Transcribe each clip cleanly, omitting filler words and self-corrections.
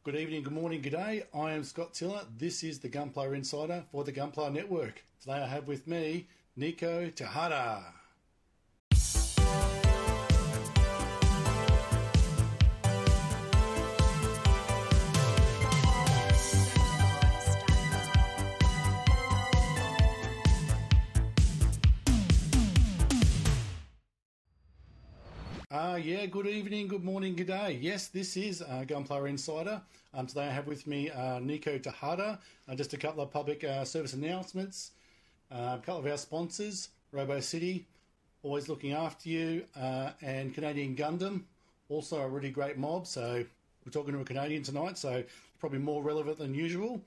Good evening, good morning, good day. I am Scott Tiller. This is the Gunpla Insider for the Gunpla Network. Today I have with me Nico Tejada. Good evening, good morning, good day. Yes, this is Gunpla Insider. Today I have with me Nico Tejada. Just a couple of public service announcements. A couple of our sponsors, Robo City, always looking after you, and Canadian Gundam, also a really great mob. So we're talking to a Canadian tonight, so probably more relevant than usual.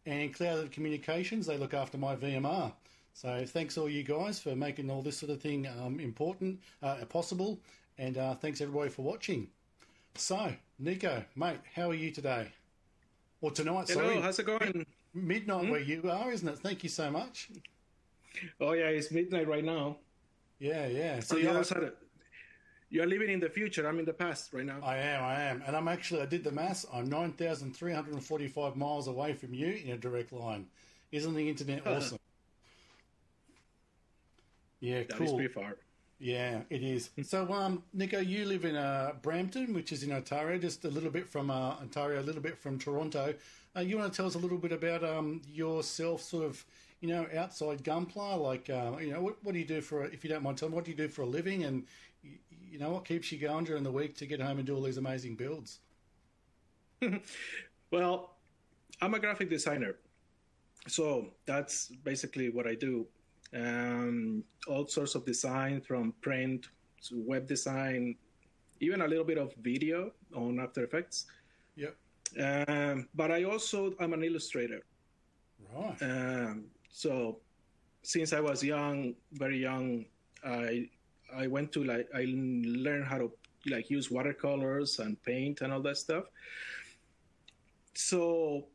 And Cloud Communications, they look after my VMR. So thanks all you guys for making all this sort of thing possible. And thanks everybody for watching. So, Nico, mate, how are you today? Or tonight, Hello, sorry. How's it going? Midnight where you are, isn't it? Thank you so much. Oh, yeah, it's midnight right now. Yeah. So you're living in the future. I'm in the past right now. I am. And I did the maths. I'm 9,345 miles away from you in a direct line. Isn't the internet awesome? Yeah, cool. That is pretty far. Yeah, it is. So, Nico, you live in Brampton, which is in Ontario, just a little bit from Ontario, a little bit from Toronto. You want to tell us a little bit about yourself, sort of, outside Gunpla? Like, what do you do for, if you don't mind telling me, what do you do for a living? And, what keeps you going during the week to get home and do all these amazing builds? Well, I'm a graphic designer. So that's basically what I do. All sorts of design, from print to web design, even a little bit of video on After Effects. Yep. But I'm an illustrator. Right. So since I was very young, I went to I learned how to use watercolors and paint and all that stuff. So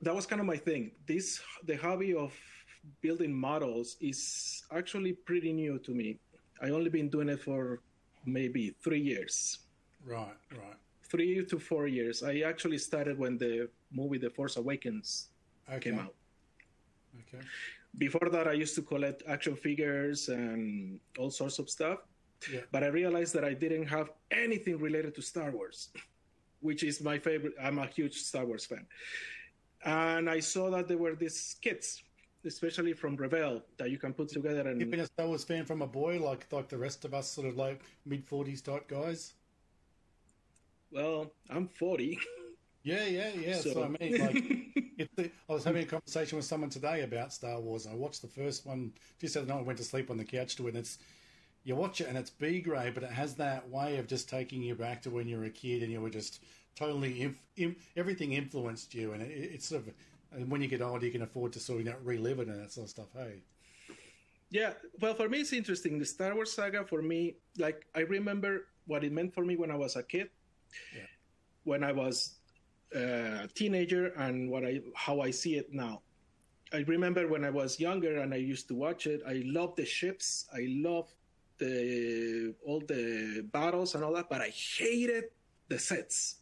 that was kind of my thing. The hobby of building models is actually pretty new to me. I only been doing it for maybe 3 years. Right. 3 to 4 years. I actually started when the movie The Force Awakens came out. Okay. Before that, I used to collect action figures and all sorts of stuff. Yeah. But I realized that I didn't have anything related to Star Wars, which is my favorite. I'm a huge Star Wars fan. And I saw that there were these kits, especially from Revell, that you can put together. And you've been a Star Wars fan from a boy, like the rest of us, sort of like mid-40s type guys? Well, I'm 40. Yeah. So I mean, I was having a conversation with someone today about Star Wars, and I watched the first one just the other night. I went to sleep on the couch to it, and you watch it, and it's B-grade, but it has that way of just taking you back to when you were a kid, and you were just totally, everything influenced you, and it's sort of, and when you get older, you can afford to sort of relive it and that sort of stuff, hey? Yeah, well, for me, it's interesting. The Star Wars saga, for me, I remember what it meant for me when I was a kid, when I was a teenager, and how I see it now. I remember when I was younger and I used to watch it, I loved the ships, I loved all the battles and all that, but I hated the sets.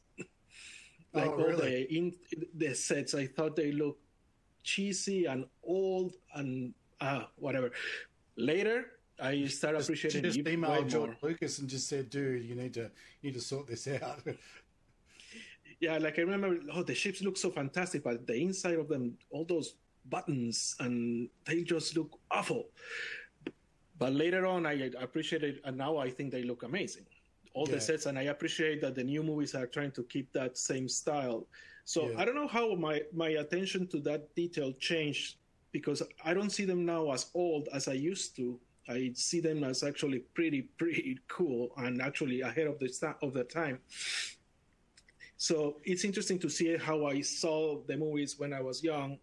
Really? The sets, I thought they looked cheesy and old and whatever. Later, I started appreciating it. Just emailed George Lucas and just said, "Dude, you need to sort this out." Yeah, I remember, the ships look so fantastic, but the inside of them, all those buttons, and they just look awful. But later on, I appreciated, and now I think they look amazing. All the sets, and I appreciate that the new movies are trying to keep that same style. So I don't know how my attention to that detail changed, because I don't see them now as old as I used to. I see them as actually pretty cool and actually ahead of the time. So it's interesting to see how I saw the movies when I was young,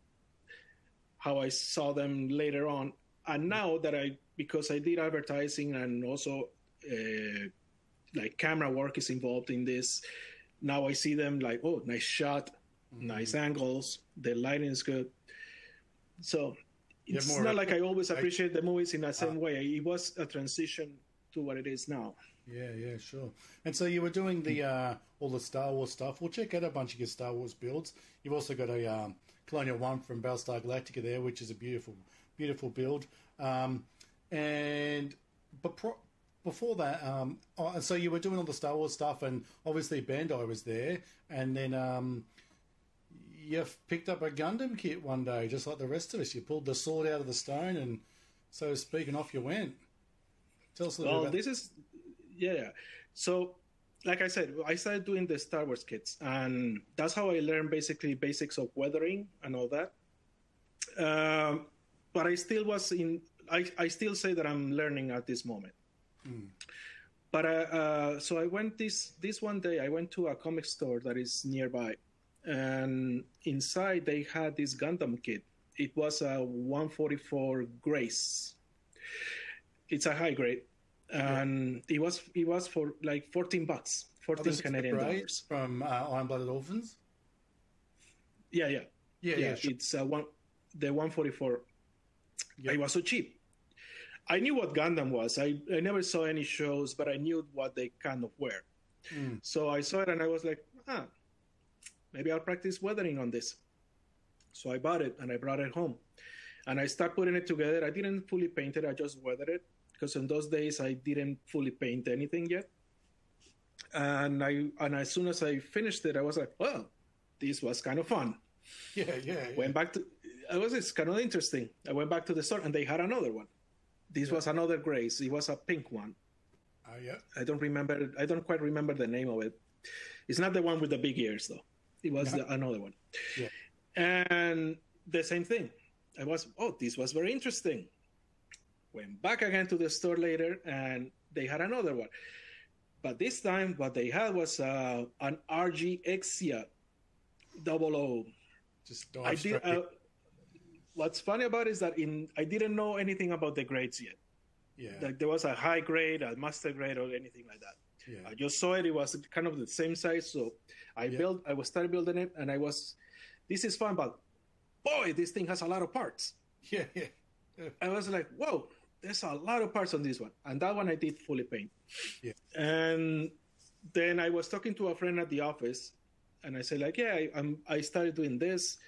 how I saw them later on, and now that because I did advertising and also camera work is involved in this. Now I see them nice shot, nice angles, the lighting is good. So it's not like I always appreciate the movies in the same way. It was a transition to what it is now. Yeah, sure. And so you were doing the all the Star Wars stuff. We'll check out a bunch of your Star Wars builds. You've also got a Colonial One from Battlestar Galactica there, which is a beautiful build. Before that, so you were doing all the Star Wars stuff, and obviously Bandai was there, and then you picked up a Gundam kit one day, just like the rest of us. You pulled the sword out of the stone, and so to speak, and off you went. Tell us a little bit about this. Yeah. So, like I said, I started doing the Star Wars kits, and that's how I learned basically basics of weathering and all that. But I still I still say that I'm learning at this moment. But so I went this one day. I went to a comic store that is nearby, and inside they had this Gundam kit. It was a 144 Grace. It's a high grade, and it was for like $14, 14 Canadian dollars from Iron-Blooded Orphans. Yeah. Sure. It's the 144. Yep. It was so cheap. I knew what Gundam was. I never saw any shows, but I knew what they kind of were. So I saw it and I was like, maybe I'll practice weathering on this. So I bought it and I brought it home. And I started putting it together. I didn't fully paint it. I just weathered it. Because in those days, I didn't fully paint anything yet. And as soon as I finished it, I was like, well, this was kind of fun. Yeah. Went back to... It's kind of interesting. I went back to the store and they had another one. This was another Grace. It was a pink one. Yeah. I don't quite remember the name of it. It's not the one with the big ears, though. It was another one. Yeah. And the same thing. This was very interesting. Went back again to the store later, and they had another one. But this time, what they had was an RG Exia 00. Just dive straight in. What's funny about it is that I didn't know anything about the grades yet. Yeah. Like there was a high grade, a master grade, or anything like that. Yeah. I just saw it. It was kind of the same size. So I started building it, and this is fun, but boy, this thing has a lot of parts. Yeah. I was like, whoa, there's a lot of parts on this one. And that one I did fully paint. Yeah. And then I was talking to a friend at the office, and I said, like, I started doing this.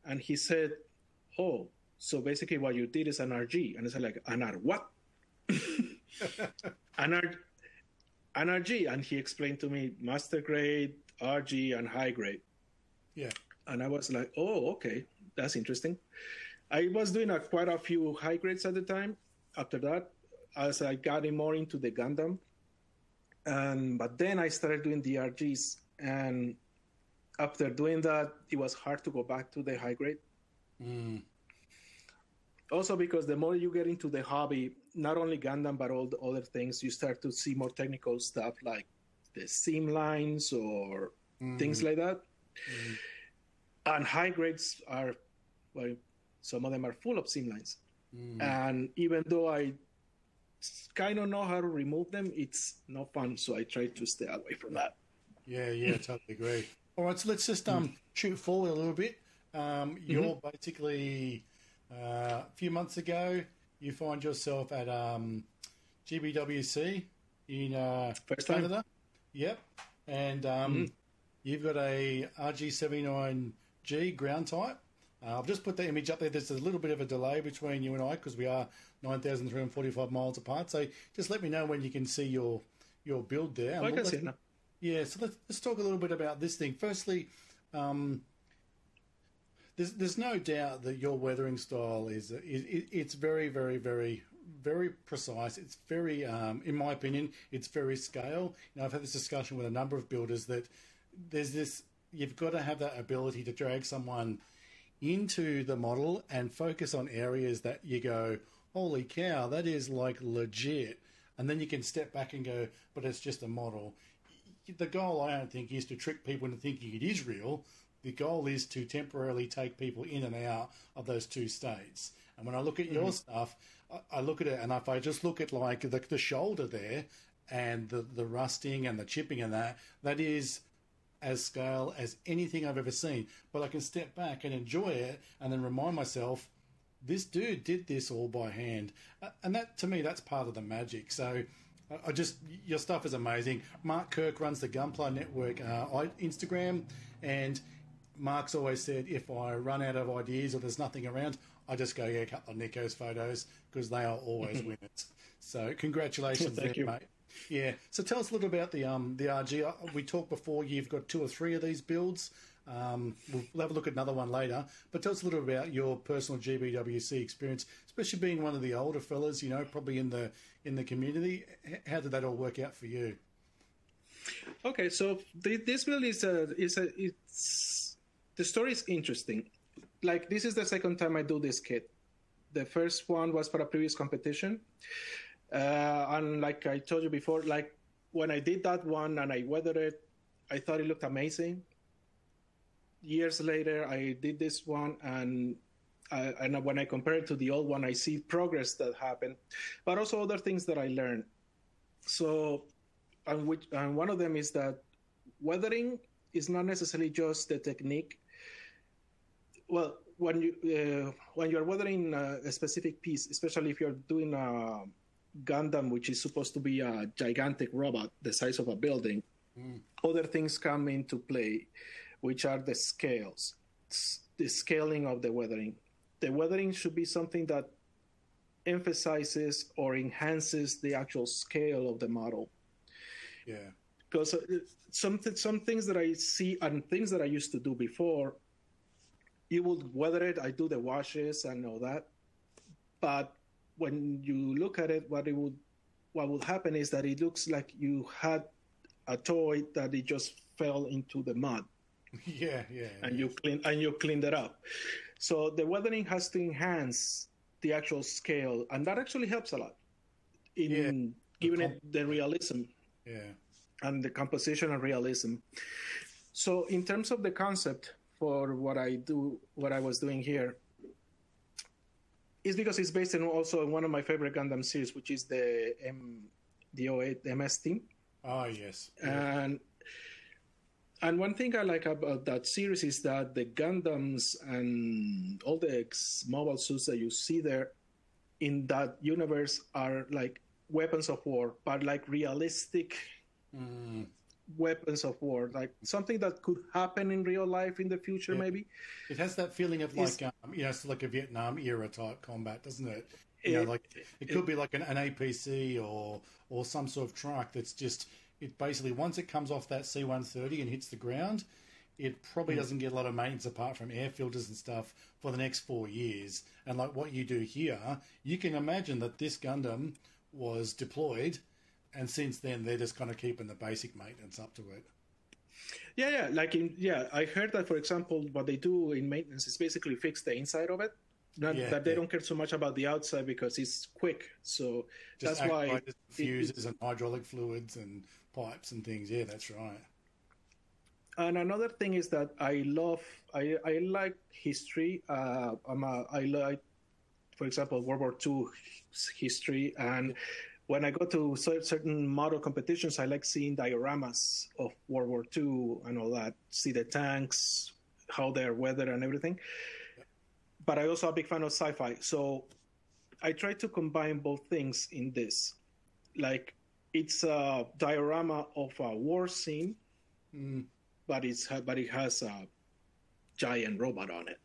And he said, oh, so basically what you did is an RG. And I said, like, an R what? An RG. And he explained to me master grade, RG, and high grade. Yeah. And I was like, oh, okay, that's interesting. I was doing quite a few high grades at the time. After that, as I got more into the Gundam. But then I started doing the RGs. And after doing that, it was hard to go back to the high grade. Also because the more you get into the hobby, not only Gundam, but all the other things, you start to see more technical stuff like the seam lines or things like that. And high grades are, well, some of them are full of seam lines. And even though I kind of know how to remove them, it's not fun. So I try to stay away from that. Yeah, totally agree. All right, so let's just shoot forward a little bit. You're basically, a few months ago, you find yourself at GBWC in Canada. Yep. And you've got a RG79G ground type. I've just put the image up there. There's a little bit of a delay between you and I because we are 9,345 miles apart. So just let me know when you can see your build there. I can see it now. Yeah, so let's talk a little bit about this thing. Firstly, there's no doubt that your weathering style it's very, very, very, very precise. It's very, in my opinion, it's very scale. I've had this discussion with a number of builders that you've got to have that ability to drag someone into the model and focus on areas that you go, holy cow, that is like legit. And then you can step back and go, but it's just a model. The goal, I don't think, is to trick people into thinking it is real. The goal is to temporarily take people in and out of those two states. And when I look at your stuff, I look at it, and if I just look at like the shoulder there and the rusting and the chipping and that is as scale as anything I've ever seen. But I can step back and enjoy it and then remind myself, this dude did this all by hand. And that, to me, that's part of the magic. So I just, your stuff is amazing. Mark Kirk runs the Gunpla Network Instagram, and Mark's always said if I run out of ideas or there's nothing around, I just go get a couple of Nico's photos because they are always winners. So congratulations there, mate. Yeah. So tell us a little about the RG. We talked before. You've got 2 or 3 of these builds. We'll have a look at another one later. But tell us a little about your personal GBWC experience, especially being one of the older fellas. You know, probably in the community. How did that all work out for you? Okay, so this build it's the story is interesting. Like, this is the second time I do this kit. The first one was for a previous competition. And like I told you before, like when I did that one and I weathered it, I thought it looked amazing. Years later, I did this one, and when I compare it to the old one, I see progress that happened, but also other things that I learned. So, and one of them is that weathering is not necessarily just the technique. Well, when you're weathering a specific piece, especially if you're doing a Gundam, which is supposed to be a gigantic robot the size of a building, other things come into play, which are the scales, the scaling of the weathering. The weathering should be something that emphasizes or enhances the actual scale of the model. Yeah. Because some things that I see and things that I used to do before, you would weather it, I do the washes and all that. But when you look at it, what would happen is that it looks like you had a toy that it just fell into the mud. Yeah. And you cleaned it up. So the weathering has to enhance the actual scale, and that actually helps a lot in giving it the realism. Yeah. And the composition and realism. So in terms of the concept for what I was doing here, is because it's based on also one of my favorite Gundam series, which is the 08 MS team. Oh, yes. And one thing I like about that series is that the Gundams and all the mobile suits that you see there in that universe are like weapons of war, but like realistic weapons of war, like something that could happen in real life in the future, maybe. It has that feeling of like, it's like a Vietnam era type combat, doesn't it? Like it could be like an APC or some sort of truck that's just, it basically, once it comes off that C-130 and hits the ground, it probably doesn't get a lot of maintenance apart from air filters and stuff for the next 4 years. And like what you do here, you can imagine that this Gundam was deployed, and since then they're just kind of keeping the basic maintenance up to it. Yeah. Like I heard that, for example, what they do in maintenance is basically fix the inside of it. That they don't care so much about the outside because it's quick. So just that's why fuses and hydraulic fluids and pipes and things. Yeah, that's right. And another thing is that I like history. I like, for example, World War II history. And when I go to certain model competitions, I like seeing dioramas of World War II and all that. See the tanks, how they're weathered and everything. But I also am a big fan of sci-fi. So I try to combine both things in this. Like, it's a diorama of a war scene, but it has a giant robot on it.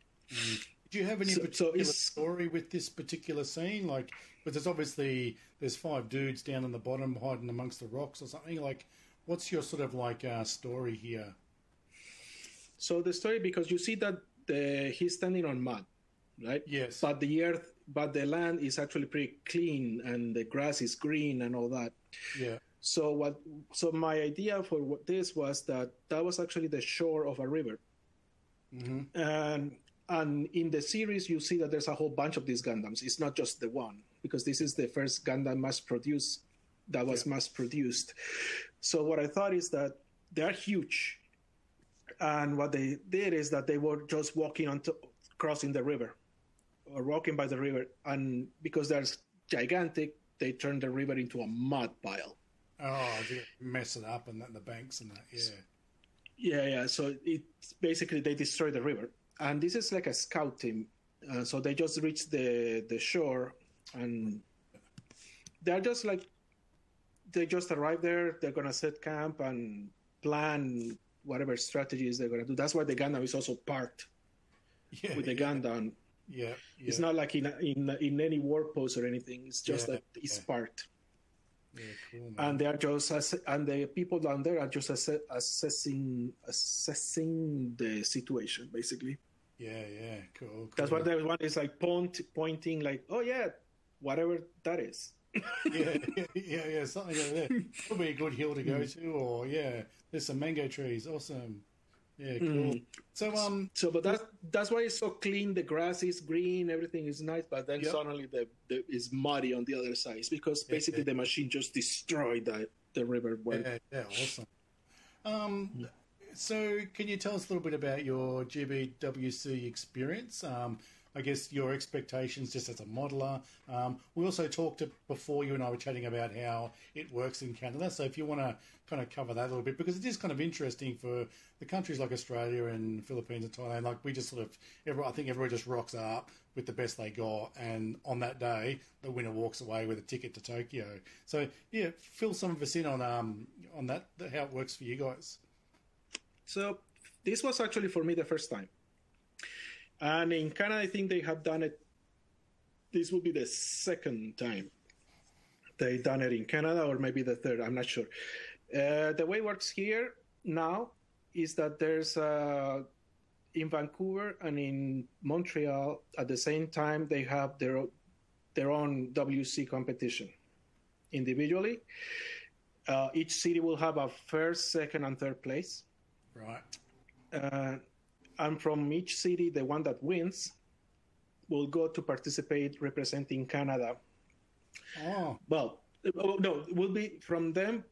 Do you have any particular story with this particular scene? Like, but there's 5 dudes down on the bottom hiding amongst the rocks or something. Like, what's your sort of like story here? So the story, because you see that he's standing on mud, right? Yes. But the land is actually pretty clean, and the grass is green and all that. Yeah. So my idea for this was that was actually the shore of a river. And in the series, you see that there's a whole bunch of these Gundams. It's not just the one, because this is the first Gundam mass-produced. So what I thought is that they're huge. And what they did is that they were just crossing the river or walking by the river. And because they're gigantic, they turned the river into a mud pile. Oh, they mess it up and the banks and that, Yeah. So it's basically they destroy the river. And this is like a scout team. So they just reach the shore, and they're just like they just arrive there. They're gonna set camp and plan whatever strategies they're gonna do. That's why the Gundam is also parked with the gun down. Yeah, it's not like in any war post or anything. It's just that it's parked. Yeah, cool, man. And they are just and the people down there are just assessing the situation, basically. Yeah, cool. That's what the one is like pointing, like, oh yeah, whatever that is. yeah, something like that. Could be a good hill to go to, or there's some mango trees. Awesome. Yeah, cool. But that's why it's so clean. The grass is green, everything is nice. But then suddenly it's muddy on the other side. It's because basically the machine just destroyed the river. Yeah, awesome. So can you tell us a little bit about your GBWC experience? I guess your expectations just as a modeler. We also talked before, you and I were chatting about how it works in Canada. So if you want to kind of cover that a little bit, because it is kind of interesting for the countries like Australia and Philippines and Thailand. Like we just I think everyone just rocks up with the best they got. And on that day, the winner walks away with a ticket to Tokyo. So yeah, fill some of us in on that, how it works for you guys. So this was actually for me the first time. And in Canada, I think they have done it. This will be the second time they've done it in Canada, or maybe the third. I'm not sure. The way it works here now is that there's in Vancouver and in Montreal at the same time they have their own WC competition individually. Each city will have a first, second, and third place. Right. And from each city, the one that wins will go to participate representing Canada. Oh. Well, no, it will be from them.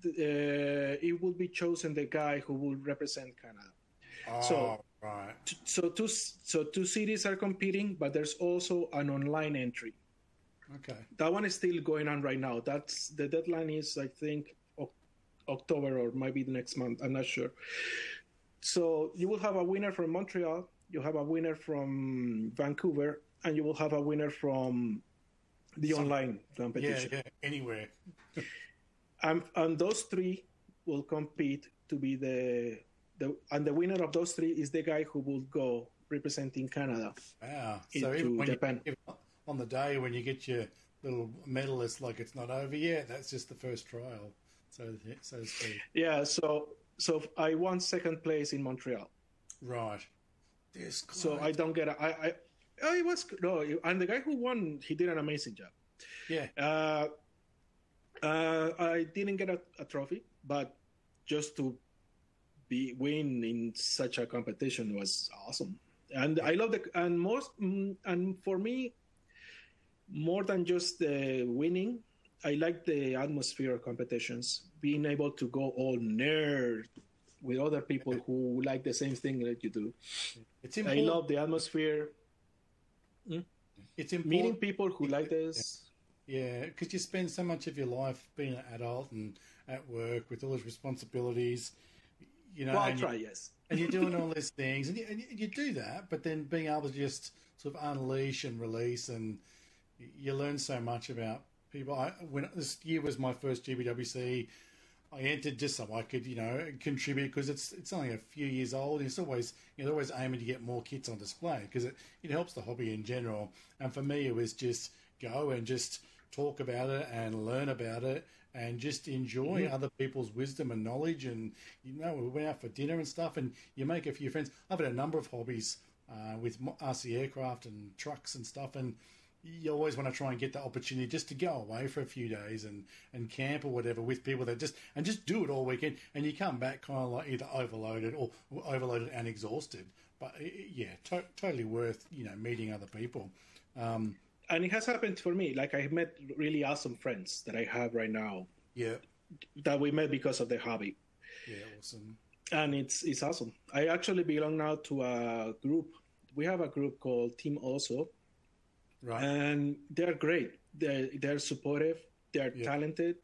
It will be chosen the guy who will represent Canada. Oh, right. So two cities are competing, but there's also an online entry. Okay. That one is still going on right now. That's the deadline is, I think, October or maybe the next month. I'm not sure. So you will have a winner from Montreal, you have a winner from Vancouver, and you will have a winner from the online competition. Yeah, anywhere. And those three will compete to be and the winner of those three is the guy who will go representing Canada. Wow. So even when Japan. On the day when you get your little medal, it's like it's not over yet. That's just the first trial. So to speak. Yeah, so I won second place in Montreal. Right. So I don't get and the guy who won, he did an amazing job. Yeah. I didn't get a trophy, but just to win in such a competition was awesome. And I love and for me, more than just the winning, I like the atmosphere of competitions, being able to go all nerd with other people who like the same thing that you do. It's important. I love the atmosphere. It's important. Meeting people who like this. Yeah, because you spend so much of your life being an adult and at work with all those responsibilities. Well, I'll try, yes. And you're doing all these things, and you do that, but then being able to just sort of unleash and release, and you learn so much about people. When this year was my first GBWC, I entered just so I could, contribute, because it's only a few years old. And it's always, always aiming to get more kits on display, because it helps the hobby in general. And for me, it was just go and just talk about it and learn about it and just enjoy other people's wisdom and knowledge. And, we went out for dinner and stuff, and you make a few friends. I've had a number of hobbies with RC aircraft and trucks and stuff, and you always want to try and get the opportunity just to go away for a few days and camp or whatever with people that just do it all weekend, and you come back kind of like either overloaded and exhausted. But totally worth meeting other people. And it has happened for me. Like, I met really awesome friends that I have right now. Yeah, that we met because of the hobby. Yeah, awesome. And it's awesome. I actually belong now to a group. We have a group called Team Also. Right. And they're great. They're supportive. They're talented.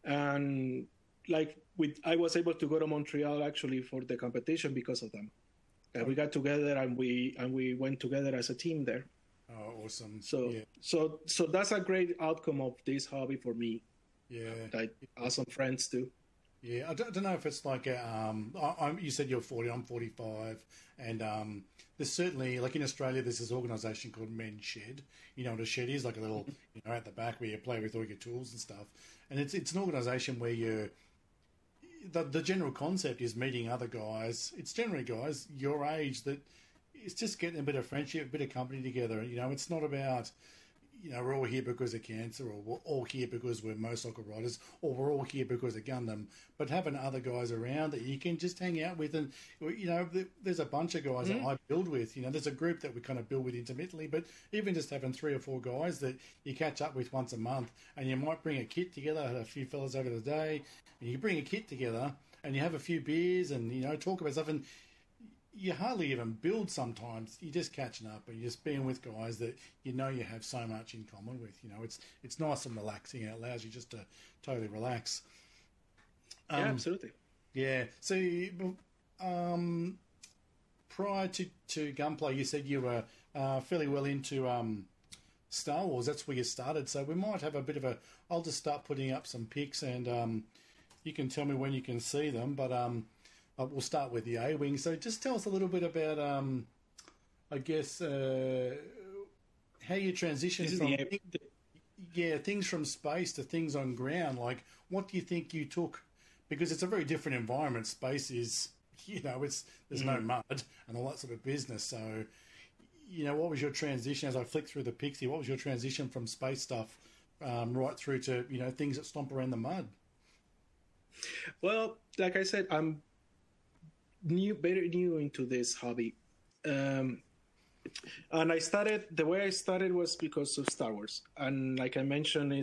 Yeah. And I was able to go to Montreal actually for the competition because of them. We got together and we went together as a team there. Oh, awesome. So that's a great outcome of this hobby for me. Yeah. Like awesome friends too. Yeah, I don't know if it's like you said you're 40, I'm 45, and there's certainly, like in Australia, there's this organisation called Men's Shed. You know what a shed is? Like a little, at the back where you play with all your tools and stuff. And it's an organisation where the general concept is meeting other guys. It's generally guys your age that it's just getting a bit of friendship, a bit of company together. It's not about we're all here because of cancer, or we're all here because we're motorcycle riders, or we're all here because of Gundam. But having other guys around that you can just hang out with, and there's a bunch of guys that I build with. There's a group that we kind of build with intermittently, but even just having 3 or 4 guys that you catch up with once a month, and you might bring a kit together. I had a few fellas over the day, and you bring a kit together, and you have a few beers, and talk about stuff, and you hardly even build sometimes. You're just catching up and you're just being with guys that you have so much in common with. It's nice and relaxing, and it allows you just to totally relax. Yeah, absolutely. Yeah. So prior to Gunpla, you said you were fairly well into Star Wars. That's where you started. So we might have a bit of I'll just start putting up some pics, and you can tell me when you can see them. But we'll start with the Ywing. So just tell us a little bit about, I guess, how you transition from things from space to things on ground. Like, what do you think you took? Because it's a very different environment. Space is, there's no mud and all that sort of business. So, what was your transition as I flicked through the pixie? What was your transition from space stuff right through to, things that stomp around the mud? Well, like I said, I'm very new into this hobby, and the way I started was because of Star Wars, and like I mentioned,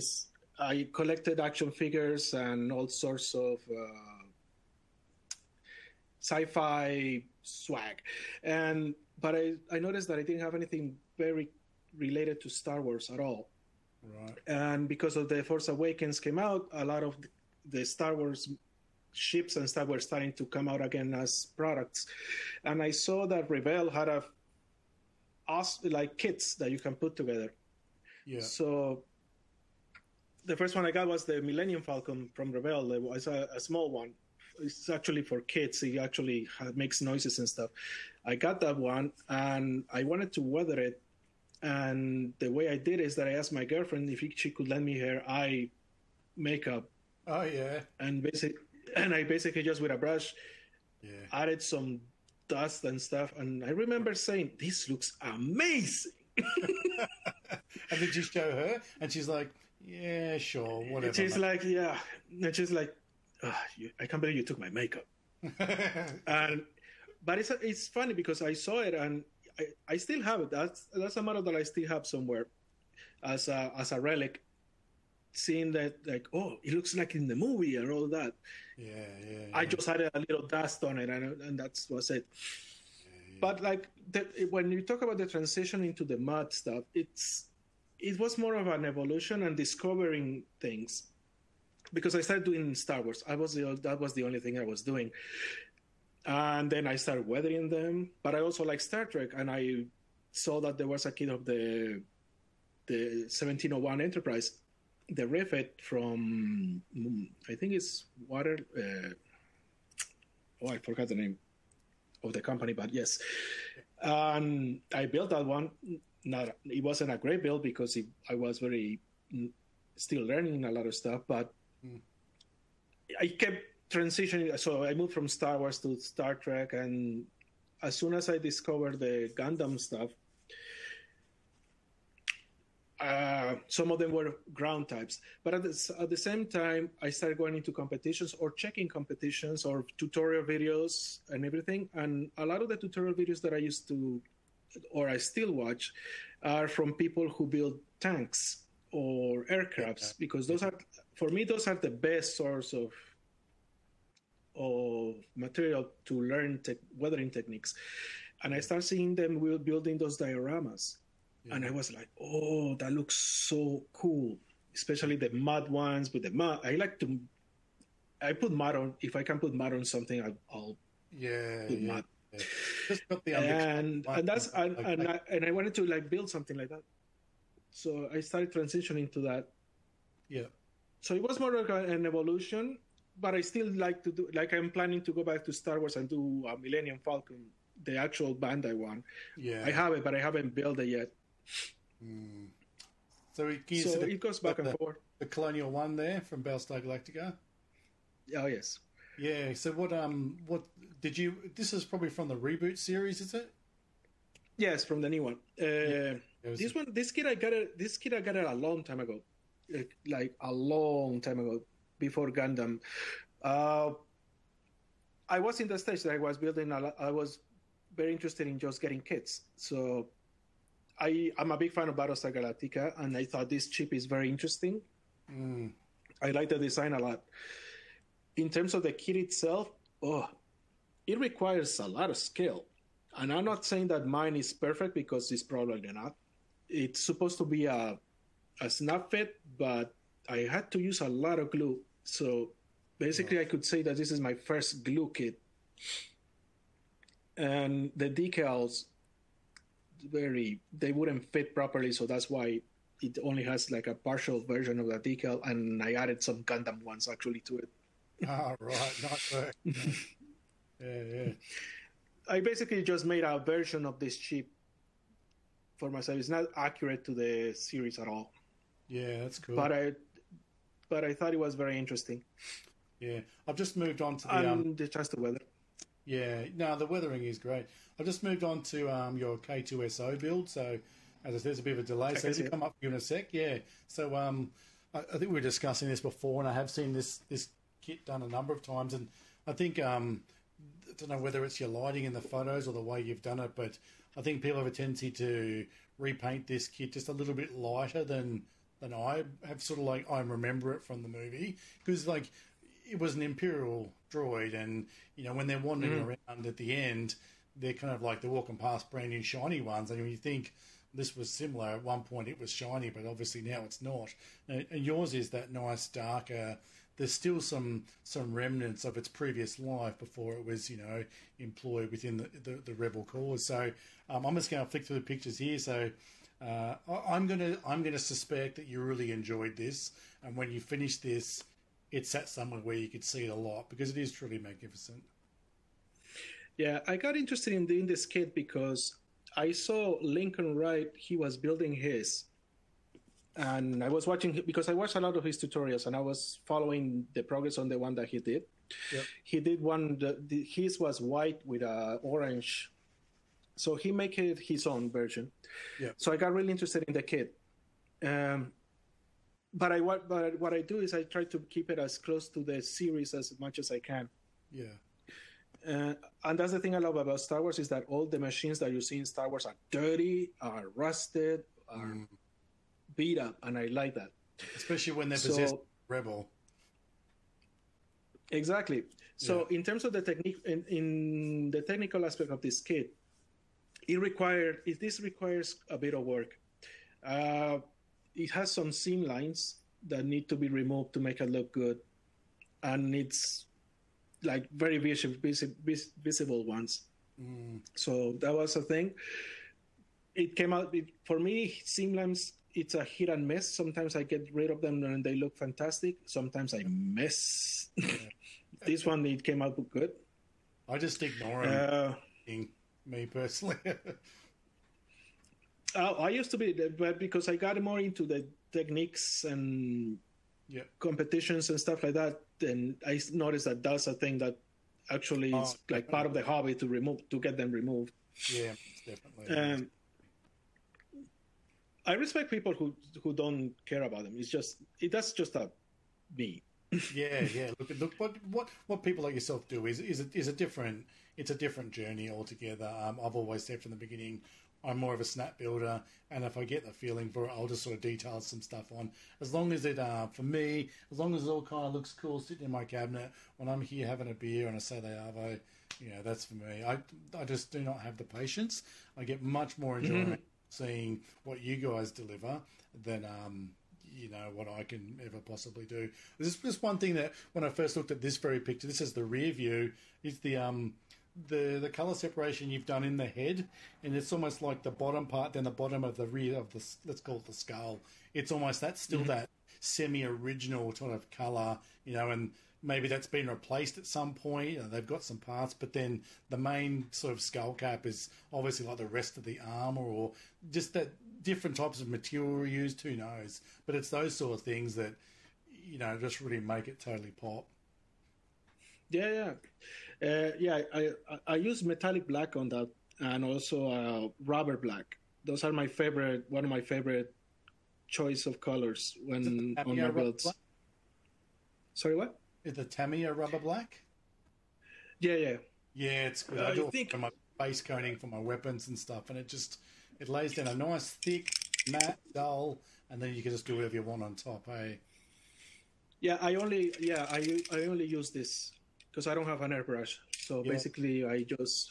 I collected action figures and all sorts of sci-fi swag, but I noticed that I didn't have anything very related to Star Wars at all. Right. And because of the Force Awakens came out, a lot of the Star Wars ships and stuff were starting to come out again as products, and I saw that Rebel had like kits that you can put together. Yeah. So the first one I got was the Millennium Falcon from Rebel. It was a small one. It's actually for kids. It actually makes noises and stuff. I got that one, and I wanted to weather it. And the way I did is that I asked my girlfriend if she could lend me her eye makeup. Oh yeah. And I basically just with a brush added some dust and stuff. And I remember saying, "This looks amazing." And did you show her? And she's like, "Yeah, sure, whatever." She's like, "Yeah." And she's like, "I can't believe you took my makeup." But it's funny because I saw it and I still have it. That's a model that I still have somewhere as a relic. Seeing that, like, oh, it looks like in the movie and all that. Yeah. I just added a little dust on it, and that was it. Yeah. But like, when you talk about the transition into the mud stuff, it was more of an evolution and discovering things. Because I started doing Star Wars, that was the only thing I was doing, and then I started weathering them. But I also like Star Trek, and I saw that there was a kit of the 1701 Enterprise. The Refit from, I think it's Water. I forgot the name of the company, but yes. And I built that one. It wasn't a great build because I was still learning a lot of stuff, but I kept transitioning. So I moved from Star Wars to Star Trek, and as soon as I discovered the Gundam stuff, some of them were ground types, but at the same time, I started going into competitions or checking competitions or tutorial videos and everything. And a lot of the tutorial videos that I used to, or I still watch, are from people who build tanks or aircrafts, because those are the best source of material to learn weathering techniques. And I started seeing them building those dioramas. Yeah. And I was like, oh, that looks so cool, especially the mud ones with the mud. I put mud on, if I can put mud on something, I'll put mud. Yeah. Just put the and I wanted to like build something like that. So I started transitioning to that. Yeah. So it was more like an evolution, but I still like to do, like I'm planning to go back to Star Wars and do Millennium Falcon, the actual Bandai one. Yeah. I have it, but I haven't built it yet. So it goes back and forth. The Colonial one there from Battlestar Galactica. Oh yes. Yeah. So what did you? This is probably from the reboot series, is it? Yes, from the new one. This kit I got it a long time ago, like a long time ago, before Gundam. I was in the stage that I was building. I was very interested in just getting kits. So I'm a big fan of Battlestar Galactica, and I thought this chip is very interesting. I like the design a lot. In terms of the kit itself, it requires a lot of skill. And I'm not saying that mine is perfect, because it's probably not. It's supposed to be a snap fit, but I had to use a lot of glue. So basically, I could say that this is my first glue kit. And the decals, they wouldn't fit properly, so that's why it only has like a partial version of the decal, and I added some Gundam ones actually to it. Oh, right. Nice work. Yeah. I basically just made a version of this chip for myself. It's not accurate to the series at all. Yeah, that's cool. But I thought it was very interesting. Yeah, I've just moved on to the chance to weather. Yeah, no, the weathering is great. I've just moved on to your K2SO build. So, as I said, there's a bit of a delay. So, it'll come up for you in a sec. Yeah. So, I think we were discussing this before, and I have seen this kit done a number of times, and I think I don't know whether it's your lighting in the photos or the way you've done it, but I think people have a tendency to repaint this kit just a little bit lighter than I have. Sort of like I remember it from the movie, because like it was an Imperial droid, and you know when they're wandering around at the end, they're kind of like they're walking past brand new shiny ones, and you think this was similar. At one point it was shiny, but obviously now it's not. And yours is that nice darker. There's still some remnants of its previous life before it was, employed within the rebel cause. So I'm just going to flick through the pictures here. So I'm gonna suspect that you really enjoyed this, and when you finish this, it's at somewhere where you could see it a lot, because it is truly magnificent. Yeah, I got interested in doing this kit because I saw Lincoln Wright. He was building his. And I was watching, because I watched a lot of his tutorials, and I was following the progress on the one that he did. Yep. He did one, his was white with orange. So he made it his own version. Yep. So I got really interested in the kit. But what I do is I try to keep it as close to the series as much as I can. Yeah. And that's the thing I love about Star Wars, is that all the machines that you see in Star Wars are dirty, are rusted, are beat up, and I like that, especially when they're possessed rebel. Exactly. So in terms of the technique, in the technical aspect of this kit, this requires a bit of work. It has some seam lines that need to be removed to make it look good, and it's like very visible ones. So that was a thing. It came out for me. Seam lines, it's a hit and miss. Sometimes I get rid of them and they look fantastic. Sometimes I miss. This one, it came out good. I just ignore them, me personally. I used to be, but because I got more into the techniques and competitions and stuff like that, then I noticed that that's a thing that actually is like part of the hobby to get them removed. Yeah, definitely. I respect people who don't care about them. That's just me. Yeah. Look. What people like yourself do is a different. It's a different journey altogether. I've always said from the beginning, I'm more of a snap builder, and if I get the feeling for it, I'll just sort of detail some stuff on. As long as it, for me, as long as it all kind of looks cool sitting in my cabinet when I'm here having a beer and I say they are, that's for me. I just do not have the patience. I get much more enjoyment seeing what you guys deliver than what I can ever possibly do. There's just one thing that when I first looked at this very picture, this is the rear view, is the color separation you've done in the head, and it's almost like the bottom part, then the bottom of the rear of the, let's call it the skull. It's almost that's still that semi-original sort of colour, and maybe that's been replaced at some point. They've got some parts, but then the main sort of skull cap is obviously like the rest of the armour, or just that different types of material used, who knows. But it's those sort of things that, just really make it totally pop. Yeah. I use metallic black on that, and also rubber black. Those are one of my favorite choice of colors when on my builds. Black? Sorry, what? Is the Tamiya rubber black? Yeah. Yeah, it's good. I do it for my base coating for my weapons and stuff, and it lays down a nice thick, matte, dull, and then you can just do whatever you want on top, eh? Yeah, I only use this because I don't have an airbrush. So basically, I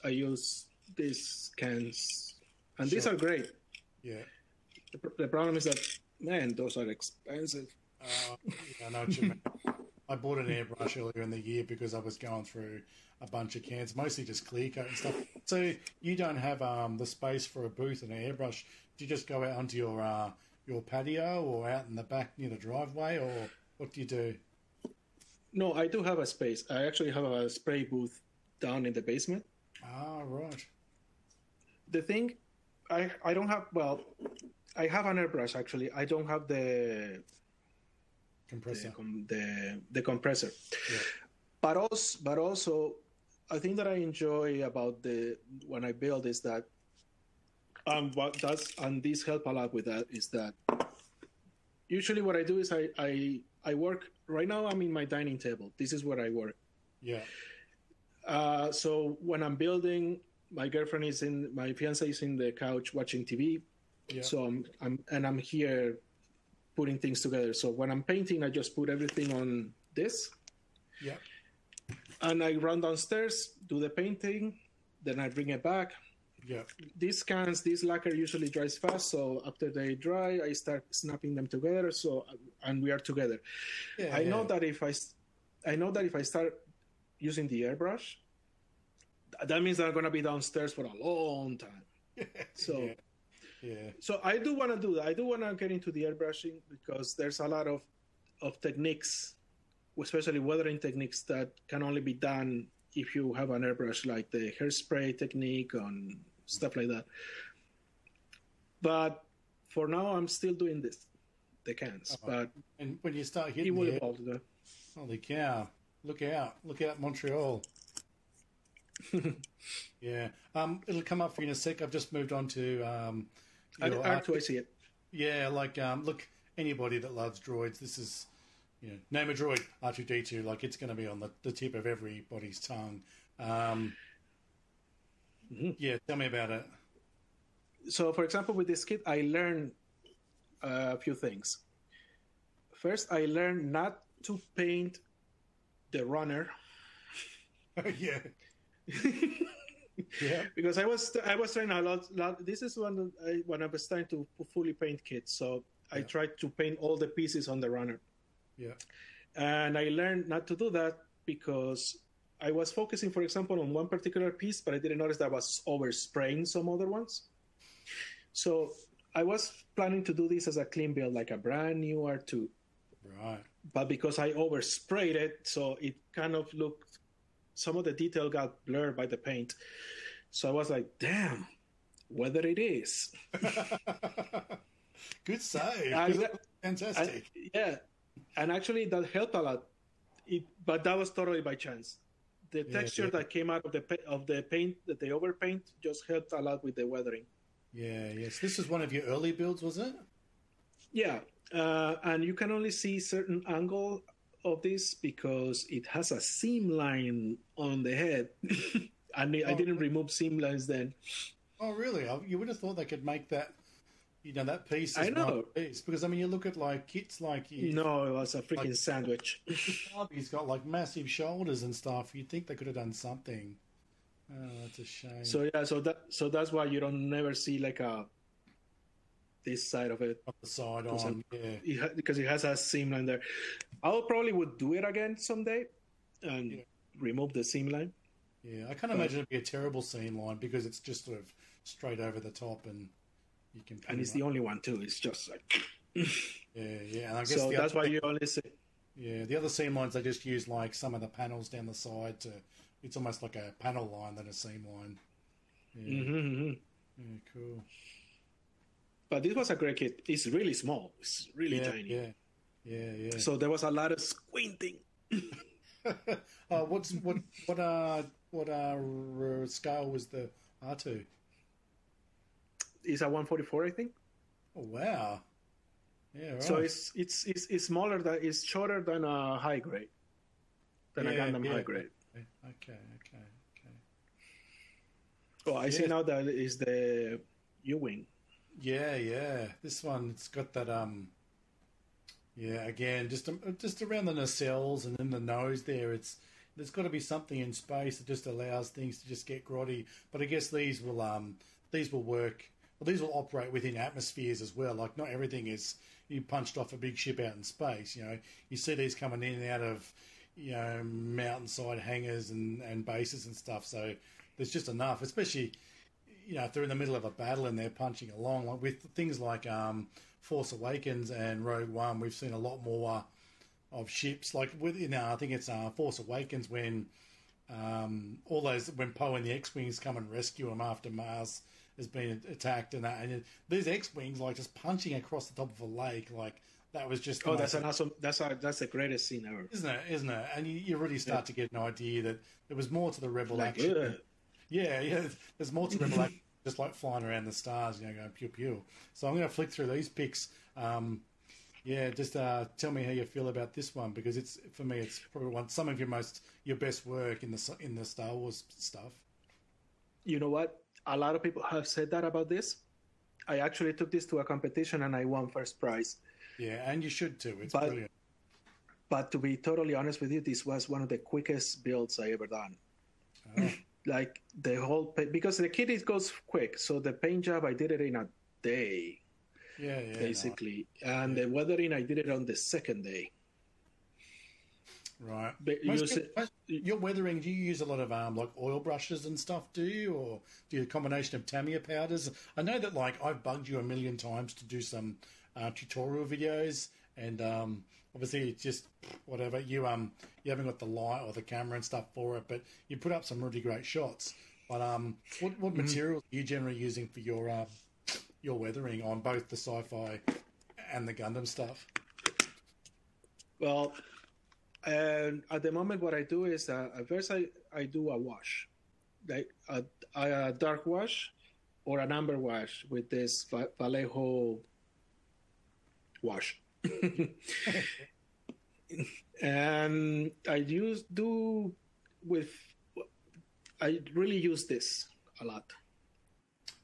use these cans, and these are great. Yeah. The problem is that, man, those are expensive. I know what you mean. I bought an airbrush earlier in the year because I was going through a bunch of cans, mostly just clear coat and stuff. So you don't have the space for a booth and an airbrush. Do you just go out onto your patio or out in the back near the driveway, or what do you do? No, I do have a space. I actually have a spray booth down in the basement. Ah, right. The thing, I don't have, well, I have an airbrush actually. I don't have the compressor. The compressor. Yeah. But also, I think that I enjoy about when I build is that, and this help a lot with that, is that usually what I do is I work, right now I'm in my dining table. This is where I work. Yeah. So when I'm building, my fiance is in the couch watching TV. Yeah. So I'm here putting things together. So when I'm painting, I just put everything on this. Yeah. And I run downstairs, do the painting, then I bring it back. Yeah. This lacquer usually dries fast, so after they dry, I start snapping them together. And we are together. Yeah, I know that if I start using the airbrush, that means that I'm gonna be downstairs for a long time. So. Yeah. So I do want to do that. I do want to get into the airbrushing because there's a lot of techniques, especially weathering techniques, that can only be done if you have an airbrush, like the hairspray technique and stuff like that. But for now, I'm still doing the cans. But and when you start hitting, it will evolve. Holy cow! Look out, Montreal. Yeah. It'll come up for you in a sec. I've just moved on to I see it. Yeah, look, anybody that loves droids, this is, name a droid, R2-D2, like it's going to be on the tip of everybody's tongue. Yeah, tell me about it. So, for example, with this kit, I learned a few things. First, I learned not to paint the runner. Yeah. Yeah. Because I was trying a lot. This is when I was trying to fully paint kits. So I tried to paint all the pieces on the runner. Yeah. And I learned not to do that because I was focusing, for example, on one particular piece, but I didn't notice that I was overspraying some other ones. So I was planning to do this as a clean build, like a brand new R2. Right. But because I oversprayed it, so it kind of looked, some of the detail got blurred by the paint. So I was like, damn, whether it is. Good save. Fantastic. And actually that helped a lot. But that was totally by chance. The texture that came out of the paint, that they overpaint, just helped a lot with the weathering. Yeah, yes. This was one of your early builds, was it? Yeah. And you can only see certain angle of this because it has a seam line on the head. And I didn't remove seam lines then. Oh, really? You would have thought they could make that, that piece as I know. one piece. Because, you look at, kits like... No, it was a freaking sandwich. He's got, massive shoulders and stuff. You'd think they could have done something. Oh, that's a shame. So that's why you don't never see, this side of it. On the side on, because it has a seam line there. I probably would do it again someday and remove the seam line. Yeah, I can't imagine it'd be a terrible seam line because it's just sort of straight over the top and you can... And it's the only one too. It's just like... Yeah. And I guess So that's why you only see. Yeah, the other seam lines, they just use like some of the panels down the side to. It's almost like a panel line than a seam line. Yeah. Yeah, cool. But this was a great kit. It's really small. It's really tiny. Yeah. So there was a lot of squinting. What scale was the R2? It's a 144, I think. Oh wow! Yeah, right. So it's smaller than it's shorter than a high grade, a Gundam high grade. Okay. Oh, I see now that is the Ywing. Yeah. This one, it's got that again, just around the nacelles and in the nose there. There's got to be something in space that just allows things to just get grotty. But I guess these will work. Well, these will operate within atmospheres as well. Like not everything is you punched off a big ship out in space. You know, you see these coming in and out of mountainside hangars and bases and stuff. So there's just enough, especially if they're in the middle of a battle and they're punching along. Like with things like Force Awakens and Rogue One, we've seen a lot more of ships. Like I think it's Force Awakens when when Poe and the X-wings come and rescue them after Mars has been attacked and that, and these X-wings like just punching across the top of a lake, like that was just that's an awesome. That's the greatest scene ever, isn't it? And you really start to get an idea that there was more to the Rebel action. Yeah. There's more to Rebel action, just like flying around the stars, going pew pew. So I'm going to flick through these pics. Just tell me how you feel about this one, because it's for me, it's probably some of your best work in the Star Wars stuff. You know what? A lot of people have said that about this. I actually took this to a competition and I won first prize. Yeah, and you should too. It's brilliant. But to be totally honest with you, this was one of the quickest builds I ever done. Oh. Like the whole because the kit goes quick, so the paint job I did it in a day. Yeah, basically, and the weathering I did it on the second day. Right. Your weathering, do you use a lot of like oil brushes and stuff? Do you, or do you a combination of Tamiya powders? I know that like I've bugged you a million times to do some tutorial videos, and obviously it's just whatever you haven't got the light or the camera and stuff for it, but you put up some really great shots. But what materials are you generally using for your weathering on both the sci-fi and the Gundam stuff? Well, at the moment, what I do is at first I do a wash, like a dark wash or an amber wash with this Vallejo wash. And I really use this a lot.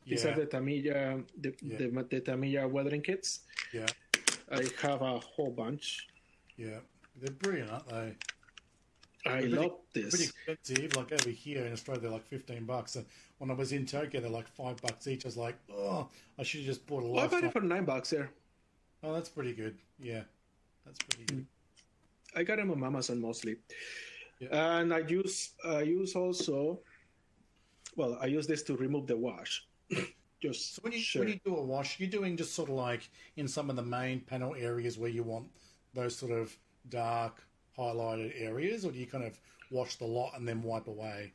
These are the Tamiya, the Tamiya weathering kits. Yeah, I have a whole bunch. Yeah, they're brilliant, aren't they? I love this. Pretty expensive. Like over here in Australia, they're like $15. And when I was in Tokyo, they're like $5 each. I was like, oh, I should have just bought a lifetime. I bought it for $9 there. Oh, that's pretty good. Yeah, that's pretty good. I got them on Amazon mostly, yeah. And I use also. Well, I use this to remove the wash. So when you do a wash, you're doing just sort of like in some of the main panel areas where you want those sort of dark highlighted areas, or do you kind of wash the lot and then wipe away?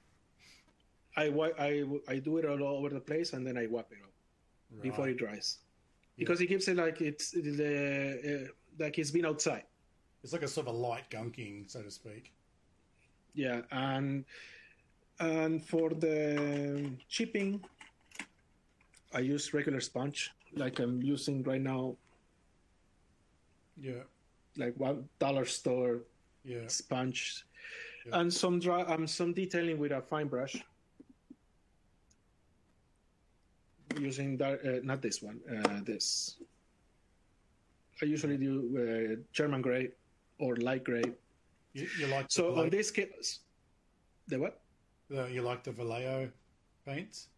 I do it all over the place and then I wipe it up before it dries, because it gives it like like it's been outside. It's like a sort of a light gunking, so to speak. Yeah, and for the chipping, I use regular sponge, like I'm using right now. Yeah. Like $1 store sponge, and some detailing with a fine brush. Using not this one, this. I usually do German gray or light gray. You like so on this case, the what? You like the Vallejo paints?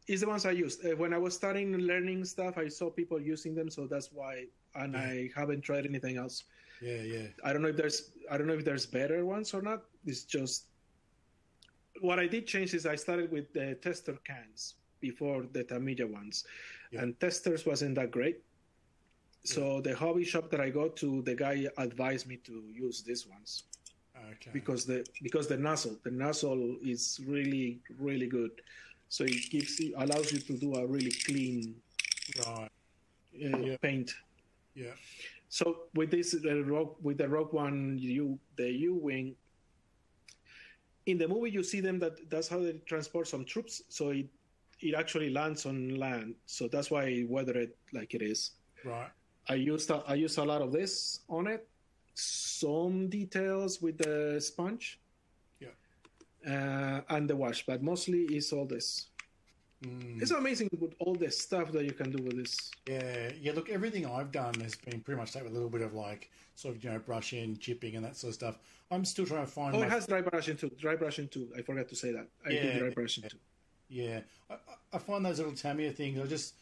Is the ones I used when I was starting learning stuff. I saw people using them, so that's why. And I haven't tried anything else. Yeah. I don't know if there's better ones or not. It's just what I did change is I started with the tester cans before the Tamiya ones, and testers wasn't that great. So the hobby shop that I go to, the guy advised me to use these ones. Okay. Because the nozzle is really, really good. So it allows you to do a really clean paint. Yeah. So with this with the Rogue One, the Ywing, in the movie you see them that's how they transport some troops. So it actually lands on land. So that's why I weathered it like it is. Right. I used a lot of this on it. Some details with the sponge. Yeah. And the wash, but mostly it's all this. It's amazing with all the stuff that you can do with this. Yeah. Look, everything I've done has been pretty much that with a little bit of like sort of brushing, chipping, and that sort of stuff. I'm still trying to find. Oh, it has dry brushing too. I forgot to say that. I do dry brushing too. Yeah, I find those little Tamiya things are just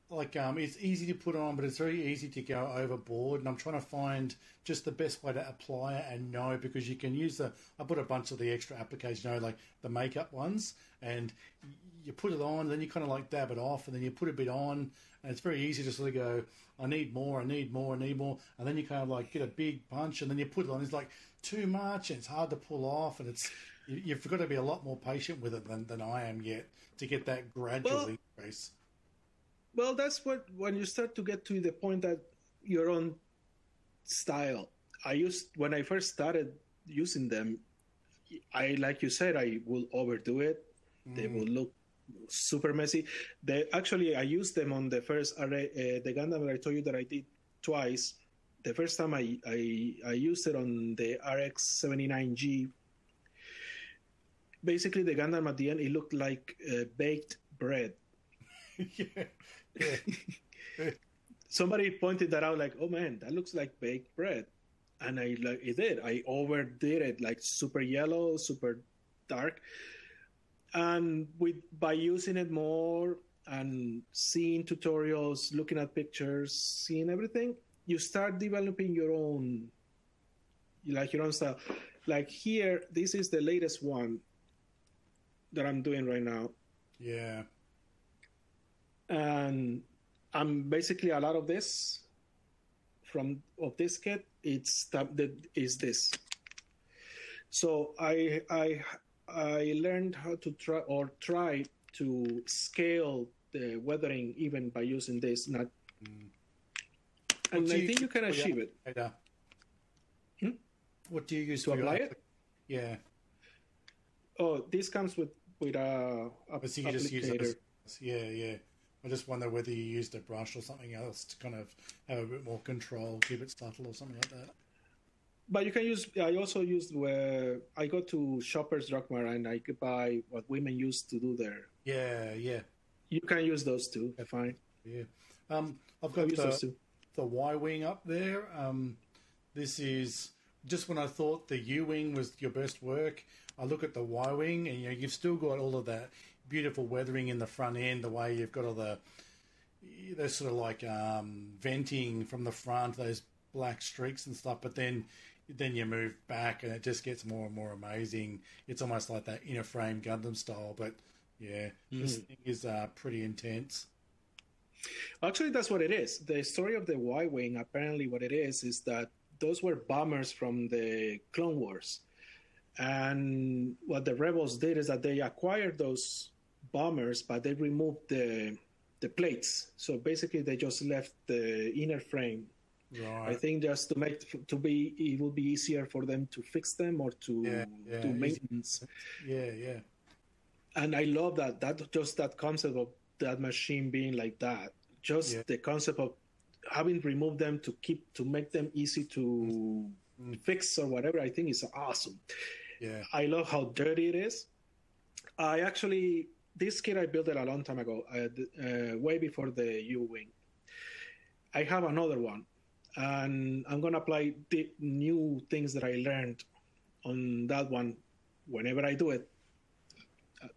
like it's easy to put on, but it's very easy to go overboard. And I'm trying to find just the best way to apply it and know, because you can use I put a bunch of the extra applications, like the makeup ones, and you put it on, and then you kind of like dab it off, and then you put a bit on, and it's very easy to sort of go, I need more, and then you kind of like get a big bunch, and then you put it on. It's like too much, and it's hard to pull off, and you've got to be a lot more patient with it than I am yet to get that gradual increase. Well, that's when you start to get to the point that your own style. When I first started using them, like you said, I will overdo it. They will look super messy. I used them on the first array, the Gundam that I told you that I did twice. The first time I used it on the RX-79G. Basically, the Gundam at the end, it looked like baked bread. Yeah. Somebody pointed that out, like, oh man, that looks like baked bread. And it did. I overdid it, like super yellow, super dark. And by using it more and seeing tutorials, looking at pictures, seeing everything, you start developing your own style. Like here, this is the latest one that I'm doing right now. Yeah. And I'm basically a lot of this of this kit. Is this. So I learned how to try to scale the weathering even by using this. And I think you can achieve it. What do you use to apply it? Yeah. Oh, this comes with a so you just use it applicator. Yeah. I just wonder whether you used a brush or something else to kind of have a bit more control, keep it subtle or something like that. But you can use. I also used where I go to Shoppers Drug Mart and I could buy what women used to do there. Yeah. You can use those too. Fine. Yeah. I've got the Ywing up there. This is just when I thought the Ywing was your best work. I look at the Ywing, and you've still got all of that beautiful weathering in the front end. The way you've got all those sort of like venting from the front, those black streaks and stuff. But then you move back, and it just gets more and more amazing. It's almost like that inner frame Gundam style. But yeah, this thing is pretty intense. Actually, that's what it is. The story of the Ywing, apparently what it is that those were bombers from the Clone Wars. And what the rebels did is that they acquired those bombers, but they removed the plates. So basically, they just left the inner frame. Right. I think just it will be easier for them to fix them or to do maintenance. Yeah. And I love that concept of that machine being like that. The concept of having removed them to make them easy to fix or whatever, I think is awesome. Yeah. I love how dirty it is. This kit I built it a long time ago, way before the Ywing. I have another one, and I'm going to apply the new things that I learned on that one whenever I do it.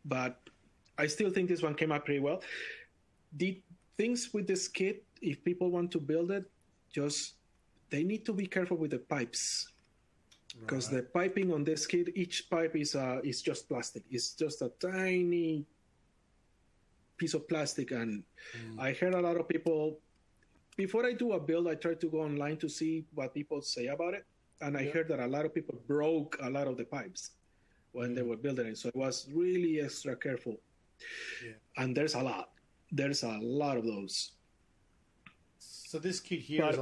But I still think this one came out pretty well. The things with this kit, if people want to build it, they need to be careful with the pipes. Because the piping on this kit, each pipe is just plastic. It's just a tiny piece of plastic. And I heard a lot of people before I do a build, I try to go online to see what people say about it. And I heard that a lot of people broke a lot of the pipes when they were building it. So I was really extra careful. Yeah. And there's a lot. There's a lot of those. So this kit here is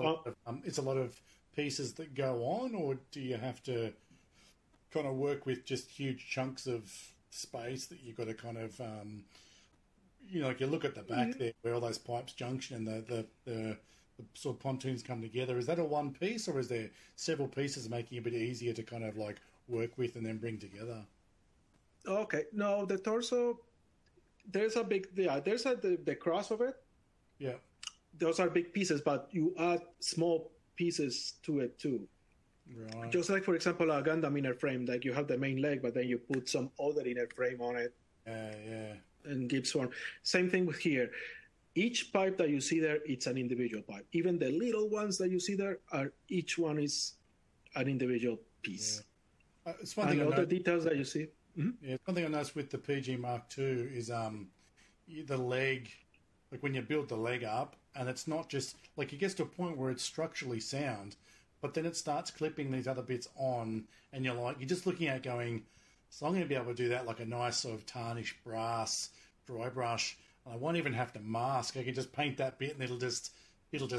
it's a lot of pieces that go on, or do you have to kind of work with just huge chunks of space that you've got to kind of, like you look at the back there where all those pipes junction and the sort of pontoons come together. Is that a one piece, or is there several pieces making it a bit easier to kind of like work with and then bring together? Okay, no, the torso, there's a big, there's the cross of it. Yeah. Those are big pieces, but you add small pieces to it too. Right. Just like, for example, a Gundam inner frame, like you have the main leg, but then you put some other inner frame on it. Yeah. And gives one. Same thing with here. Each pipe that you see there, it's an individual pipe. Even the little ones that you see there, each one is an individual piece. Yeah. It's one thing. And all the details that you see. Mm-hmm. Yeah, one thing I noticed with the PG Mark II is the leg. Like when you build the leg up, and it's not just like it gets to a point where it's structurally sound, but then it starts clipping these other bits on, and you're just looking at it going, so I'm going to be able to do that like a nice sort of tarnished brass dry brush. I won't even have to mask. I can just paint that bit and it'll just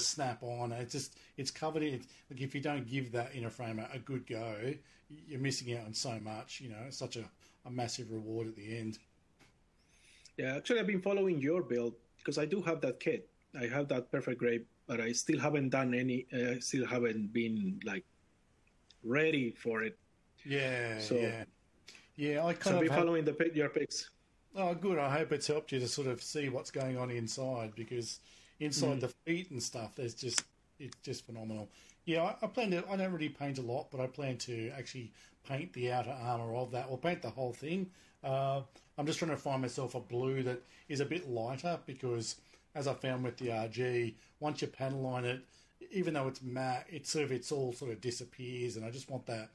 snap on. It's covered in. Like if you don't give that inner frame a good go, you're missing out on so much. It's such a massive reward at the end. Yeah, actually, I've been following your build because I do have that kit. I have that perfect grade, but I still haven't done any. Still haven't been like ready for it. Yeah. So I I've been following your picks. Oh, good. I hope it's helped you to sort of see what's going on inside, because inside the feet and stuff, it's just phenomenal. Yeah, I don't really paint a lot, but I plan to actually paint the outer armour of that, or paint the whole thing. I'm just trying to find myself a blue that is a bit lighter, because as I found with the RG, once you panel line it, even though it's matte, it's all sort of disappears, and I just want that.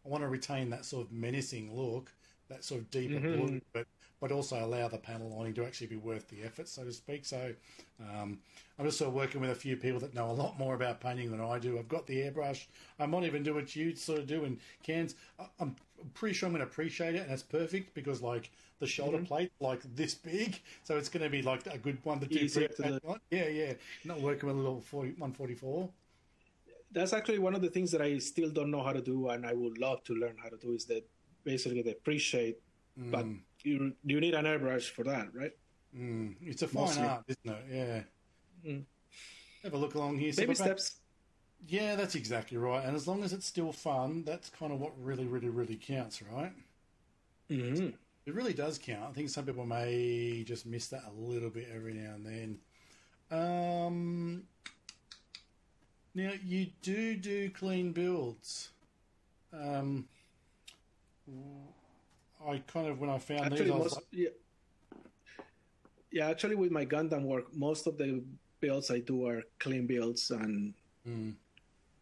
I want to retain that sort of menacing look, that sort of deeper blue, but also allow the panel lining to actually be worth the effort, so to speak. So I'm just sort of working with a few people that know a lot more about painting than I do. I've got the airbrush. I might even do what you sort of do in cans. I'm pretty sure I'm going to appreciate it, and it's perfect because like the shoulder plate like this big, so it's going to be like a good one to do. Yeah. Not working with a little 144. That's actually one of the things that I still don't know how to do, and I would love to learn how to do, is that basically the pre-shade, but you need an airbrush for that, right? It's a fine art, isn't it? Yeah. Have a look along here. Baby steps. Yeah, that's exactly right. And as long as it's still fun, that's kind of what really, really, really counts, right? Mm-hmm. It really does count. I think some people may just miss that a little bit every now and then. Now, you do clean builds. I kind of, when I found actually, these, I was yeah, actually with my Gundam work, most of the builds I do are clean builds, and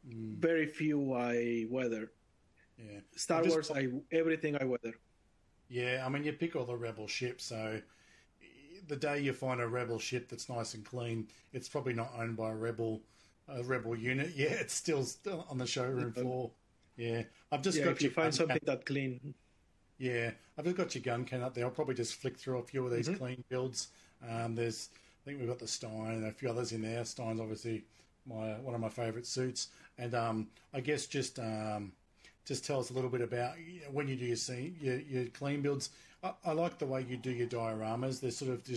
very few I weather. Yeah. Star Wars, everything I weather. Yeah, I mean, you pick all the Rebel ships, so the day you find a Rebel ship that's nice and clean, it's probably not owned by a Rebel unit. Yeah, it's still on the showroom floor. Yeah, I've just got if you find something that clean. Yeah, I've just got your gun can up there. I'll probably just flick through a few of these clean builds. I think we've got the Stein and a few others in there. Stein's obviously one of my favourite suits, and I guess just tell us a little bit about when you do your clean builds. I like the way you do your dioramas. They're sort of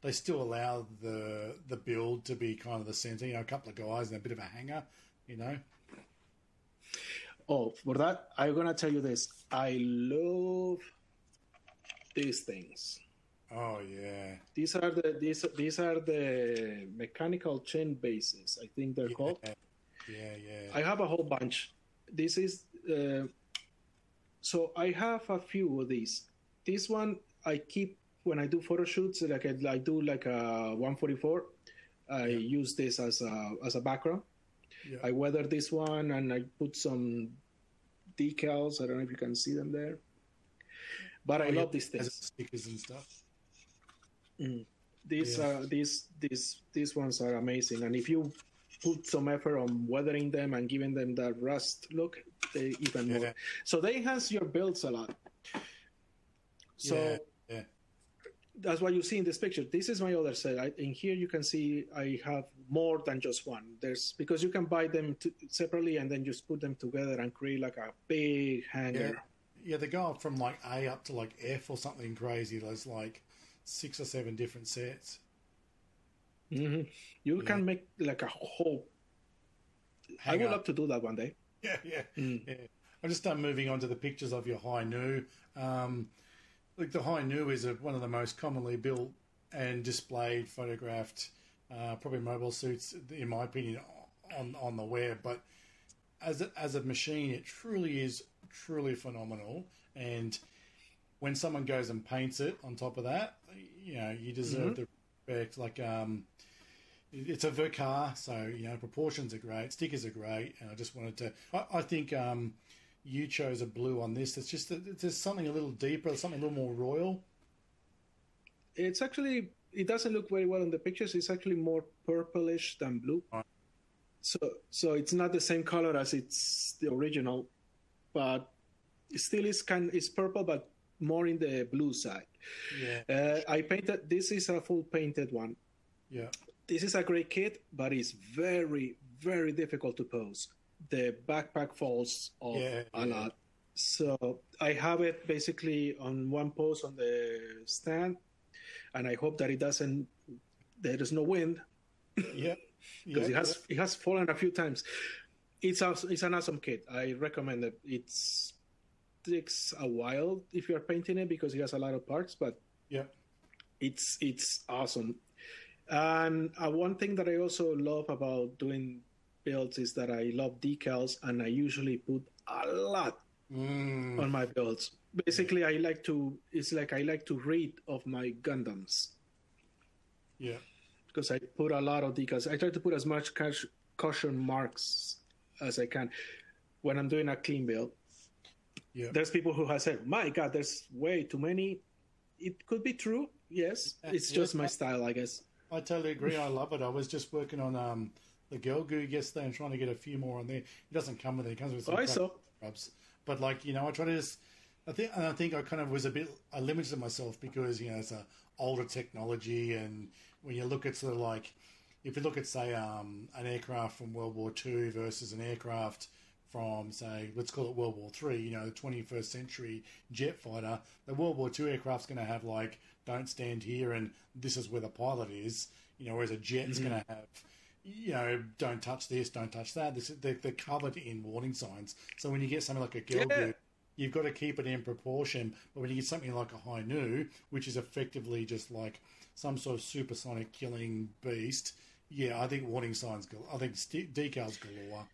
they still allow the build to be kind of the centre. A couple of guys and a bit of a hanger. Oh, for that, I'm gonna tell you this. I love these things. Oh yeah. These are the mechanical chain bases, I think they're called. Yeah. I have a whole bunch. This is so I have a few of these. This one I keep when I do photo shoots. Like I do like a 144. I use this as a background. Yeah. I weather this one and I put some decals. I don't know if you can see them there, but I love these things. Stickers and stuff. These ones are amazing. And if you put some effort on weathering them and giving them that rust look, they even more. So they enhance your builds a lot. So that's what you see in this picture. This is my other set. In here you can see I have more than just one. Because you can buy them separately and then just put them together and create like a big hanger. Yeah, they go up from like A up to like F or something crazy. There's like 6 or 7 different sets. Mm-hmm. You can make like a whole... I would love to do that one day. Yeah. I'll just start moving on to the pictures of your high nu. Like the high nu is one of the most commonly built and displayed, photographed, probably mobile suits, in my opinion, on the web. But as a machine, it truly is phenomenal. And when someone goes and paints it on top of that, you deserve the respect. Like it's a Vercar, so proportions are great, stickers are great, and I just wanted to. I think you chose a blue on this. It's just there's something a little deeper, something a little more royal. It's actually, it doesn't look very well in the pictures. It's actually more purplish than blue. Right. So it's not the same color as it's the original, but it still is it's purple, but more in the blue side. Yeah. I painted. This is a full painted one. Yeah. This is a great kit, but it's very, very difficult to pose. The backpack falls off a lot. So I have it basically on one pose on the stand, and I hope that there is no wind. Yeah. Because it has fallen a few times. It's an awesome kit. I recommend it. It takes a while if you're painting it because it has a lot of parts, but it's awesome. And one thing that I also love about doing builds is that I love decals, and I usually put a lot on my builds. Basically, I like to read of my Gundams. Yeah. Because I put a lot of decals. I try to put as much caution marks as I can when I'm doing a clean build. Yeah. There's people who have said, my God, there's way too many. It could be true, yes. It's just my style, I guess. I totally agree. I love it. I was just working on the Girl Goo yesterday and trying to get a few more on there. It doesn't come with it. It comes with some rubs. But I try to just... I think I kind of I limited myself because, it's a older technology, and when you look at sort of if you look at, say, an aircraft from World War II versus an aircraft from, say, let's call it World War III, the 21st century jet fighter, the World War II aircraft's going to have, don't stand here and this is where the pilot is, whereas a jet's going to have, don't touch this, don't touch that. They're covered in warning signs. So when you get something like a Girl Goo, you've got to keep it in proportion. But when you get something like a high nu, which is effectively just like some sort of supersonic killing beast, I think warning signs, I think decals galore.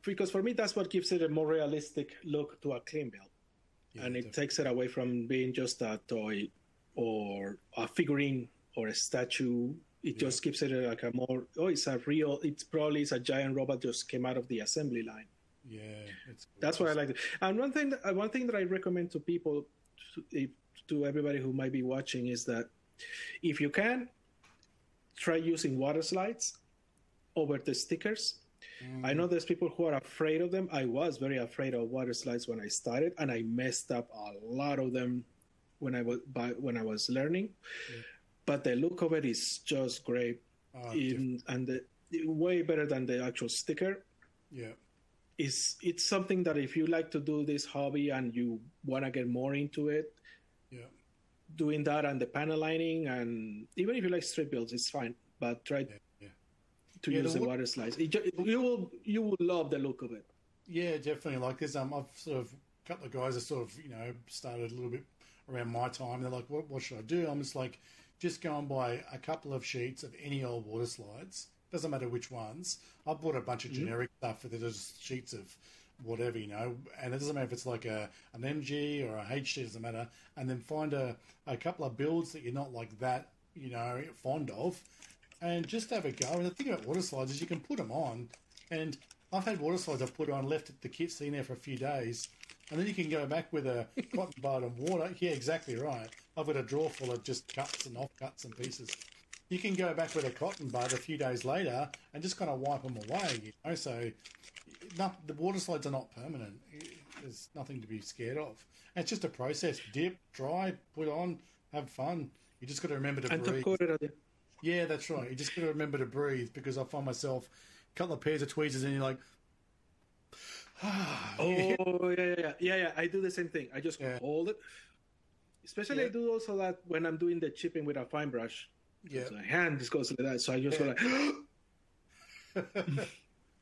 Because for me, that's what gives it a more realistic look to a clean build. And it takes it away from being just a toy or a figurine or a statue. It just gives it like a more, it's probably a giant robot just came out of the assembly line. Yeah. That's what I like. And one thing that I recommend to people, to everybody who might be watching, is that if you can, try using water slides over the stickers. I know there's people who are afraid of them. I was very afraid of water slides when I started, and I messed up a lot of them when I was learning. Yeah. But the look of it is just great, way better than the actual sticker. Yeah, it's something that if you like to do this hobby and you want to get more into it, doing that and the panel lining, and even if you like strip builds, it's fine. But try to use the water slides. You will love the look of it. Yeah, definitely. Like this, I've sort of a couple of guys that sort of started a little bit around my time. They're like, what should I do? I'm just go and buy a couple of sheets of any old water slides. Doesn't matter which ones. I bought a bunch of generic stuff that are just sheets of whatever, and it doesn't matter if it's like an MG or a HG, doesn't matter. And then find a couple of builds that you're not like that, fond of, and just have a go. And the thing about water slides is you can put them on, and I've had water slides I've put on, left the kit sitting there for a few days, and then you can go back with a cotton bud and water. Yeah, exactly right. I've got a drawer full of just cuts and offcuts and pieces. you can go back with a cotton bud a few days later and just kind of wipe them away, you know. So the water slides are not permanent. There's nothing to be scared of. And it's just a process. Dip, dry, put on, have fun. You just got to remember to breathe. Yeah, that's right. You just got to remember to breathe, because I find myself a couple of pairs of tweezers and you're like, yeah. I do the same thing. I just hold it. Especially I do also that when I'm doing the chipping with a fine brush. Yeah. So my hand just goes like that. So I just go like,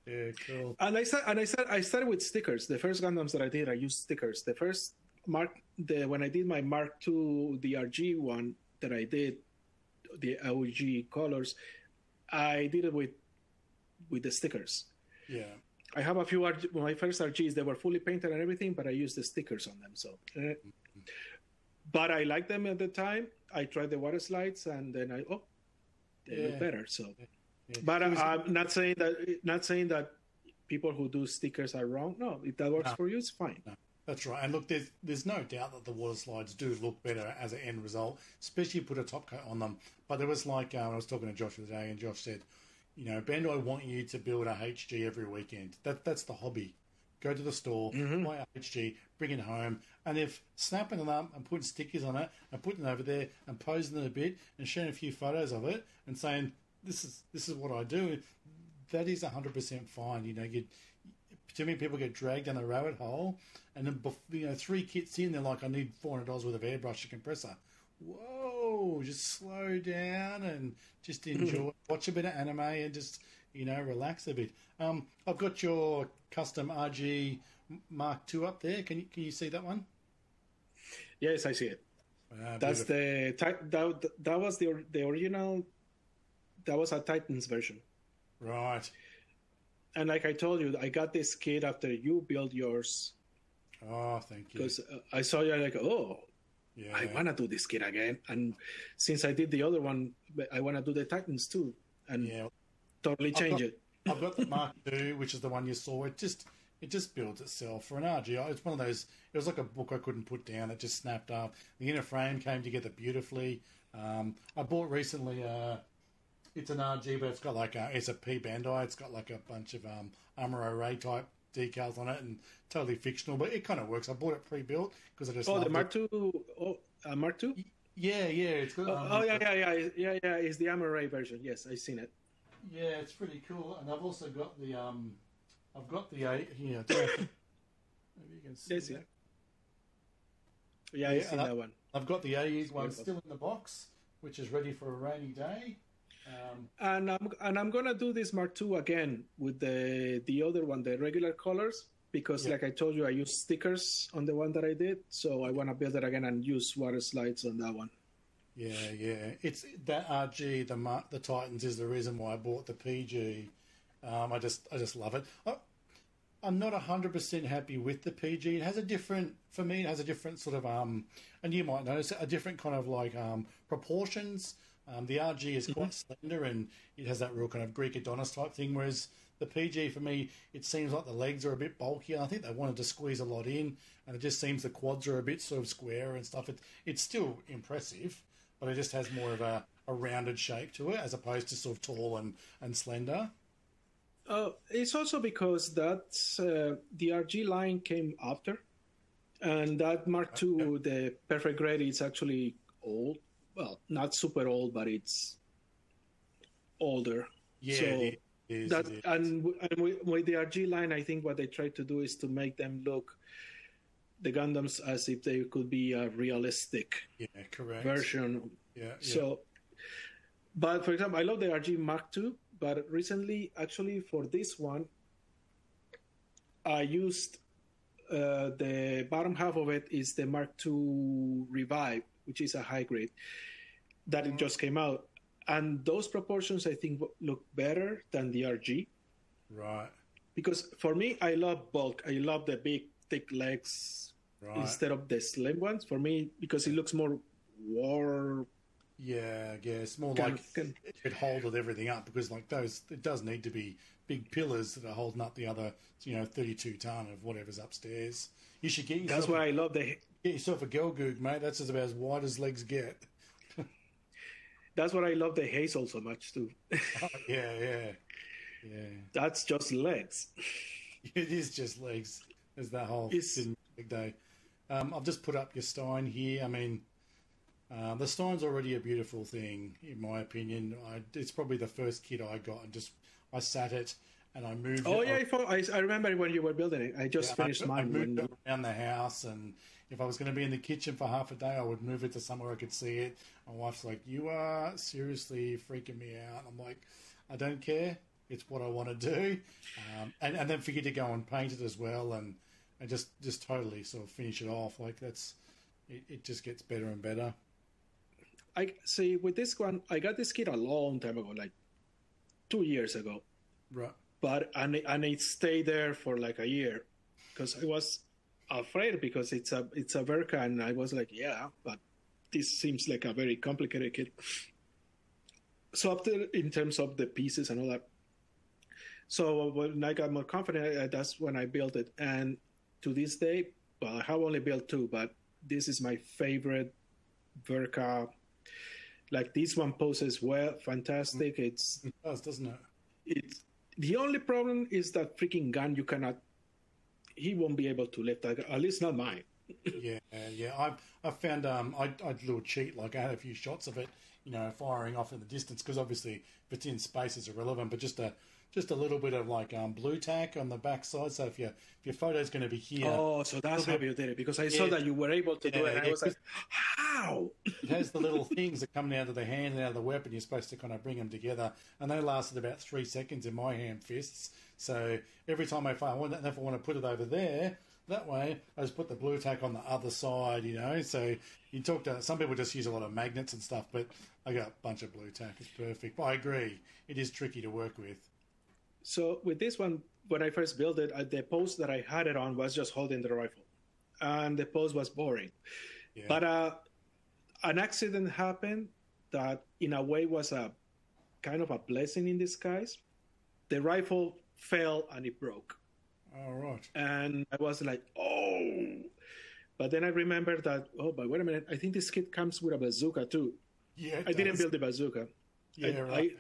yeah, cool. And I started with stickers. The first Gundams that I did, I used stickers. The first when I did my Mark II, the RG one that I did, the OG colors, I did it with the stickers. Yeah. I have a few my first RGs, they were fully painted and everything, but I used the stickers on them. So, but I liked them at the time. I tried the water slides, and then they look better. So, but I'm not saying that people who do stickers are wrong. No, if that works for you, it's fine. No. That's right. And look, there's no doubt that the water slides do look better as an end result, especially if you put a top coat on them. But it was like, I was talking to Josh the other day, and Josh said, you know, Bandai want you to build a HG every weekend. That's the hobby. Go to the store, buy a HG, bring it home, and if snapping it up and putting stickers on it and putting it over there and posing it a bit and sharing a few photos of it and saying, this is what I do, that is 100% fine. You know, too many people get dragged down a rabbit hole, and then 3 kits in, they're like, I need $400 worth of airbrush and compressor. Whoa, just slow down and just enjoy, watch a bit of anime and just, you know, relax a bit. I've got your custom RG Mark II up there. Can you see that one? Yes, I see it. That's beautiful. That was the original. That was a Titans version. Right. And like I told you, I got this kit after you built yours. Oh, thank you. Because I saw you like, I want to do this kit again. And since I did the other one, I want to do the Titans too. And totally change it. I've got the Mark II, which is the one you saw. It just builds itself for an RG. It's one of those. It was like a book I couldn't put down. It just snapped up. The inner frame came together beautifully. I bought recently. It's an RG, but it's got like it's a P Bandai. It's got like a bunch of Amuro Ray type decals on it, and totally fictional, but it kind of works. I bought it pre-built because I just loved the Mark II. Mark II. Yeah. It's good. Yeah. It's the Amuro version. Yes, I've seen it. Yeah, it's pretty cool, and I've also got the I've got the 8 here. Maybe you can see that. Yeah, I've seen that one. I've got the 80s one still in the box, which is ready for a rainy day. And I'm gonna do this Mark II again with the other one, the regular colors, because like I told you, I used stickers on the one that I did, so I want to build it again and use water slides on that one. Yeah. It's that RG, the Titans, is the reason why I bought the PG. I just love it. I'm not 100% happy with the PG. It has a different sort of and you might notice a different kind of like proportions. The RG is quite slender, and it has that real kind of Greek Adonis type thing, whereas the PG, for me, it seems like the legs are a bit bulkier. I think they wanted to squeeze a lot in, and it just seems the quads are a bit sort of square and stuff. It's still impressive, but it just has more of a rounded shape to it, as opposed to sort of tall and slender. It's also because that the RG line came after, and that Mark II, the perfect grade, is actually old. Well, not super old, but it's older. Yeah, so it is. And with the RG line, I think what they try to do is to make them look, the Gundams, as if they could be a realistic version. Yeah. So, but for example, I love the RG Mark II, but recently, actually, for this one, I used the bottom half of it is the Mark II Revive, which is a high grade that it just came out. And those proportions, I think, look better than the RG. Right. Because for me, I love bulk. I love the big, thick legs instead of the slim ones. For me, because it looks more war. Yeah, it's more like it could hold everything up, because like those, it does need to be big pillars that are holding up the other, 32 ton of whatever's upstairs. You should get yourself. That's why I love the. Get yourself a girl goog, mate. That's about as wide as legs get. That's what I love the hazel so much too. Oh, yeah. That's just legs. It is just legs. There's that whole It's big day. I've just put up your Stein here. I mean, the Stein's already a beautiful thing, in my opinion. It's probably the first kit I got, and just I sat it and I moved Oh it. yeah, I remember when you were building it. I just finished mine. I moved it around the house, and if I was going to be in the kitchen for half a day, I would move it to somewhere I could see it. My wife's like, "You are seriously freaking me out." I'm like, "I don't care. It's what I want to do," and then forget to go and paint it as well, and just totally sort of finish it off. Like it just gets better and better. I see with this one, I got this kit a long time ago, like 2 years ago. Right. But and it stayed there for like a year because I was afraid because it's a Verka, and I was like, yeah, but this seems like a very complicated kit. So up to in terms of the pieces and all that. So when I got more confident, that's when I built it. And to this day, well, I have only built 2, but this is my favorite Verka. Like this one poses well, fantastic. It does, doesn't it? It's the only problem is that freaking gun you cannot. He won't be able to lift. At least not mine. Yeah. I found I did a little cheat. Like I had a few shots of it, firing off in the distance because obviously if it's in space it's irrelevant. But just a little bit of like blue tack on the back side. So if your photo's going to be here. Oh, so that's how you did it because I saw that you were able to do it. And I was like, how? It has the little things that come out of the hand and out of the weapon. You're supposed to kind of bring them together, and they lasted about 3 seconds in my hand fists. So every time I fire, if I want to put it over there, that way I just put the blue tack on the other side. So you talk to some people just use a lot of magnets and stuff, but I got a bunch of blue tack. It's perfect. But I agree, it is tricky to work with. So with this one, when I first built it, the pose that I had it on was just holding the rifle, and the pose was boring. Yeah. But an accident happened that, in a way, was a kind of a blessing in disguise. The rifle fell and it broke. All right. And I was like, oh. But then I remembered that, but wait a minute, I think this kit comes with a bazooka too. Yeah, I didn't build the bazooka. Yeah, right.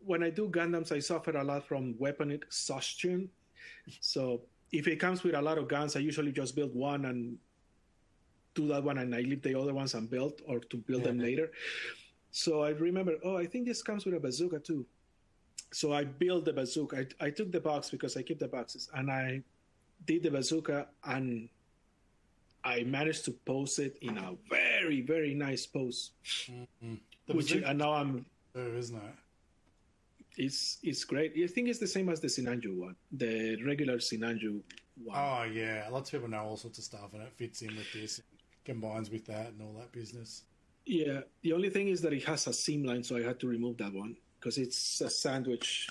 When I do Gundams, I suffer a lot from weapon exhaustion. So if it comes with a lot of guns, I usually just build one and do that one, and I leave the other ones unbuilt or to build them later. So I remember, I think this comes with a bazooka too. So I built the bazooka. I took the box because I keep the boxes, and I did the bazooka, and I managed to pose it in a very, very nice pose. Mm-hmm. And now I'm... isn't it? It's great. I think it's the same as the Sinanju one, the regular Sinanju one. Oh, yeah. Lots of people know all sorts of stuff, and it fits in with this, combines with that and all that business. Yeah. The only thing is that it has a seam line, so I had to remove that one because it's a sandwich.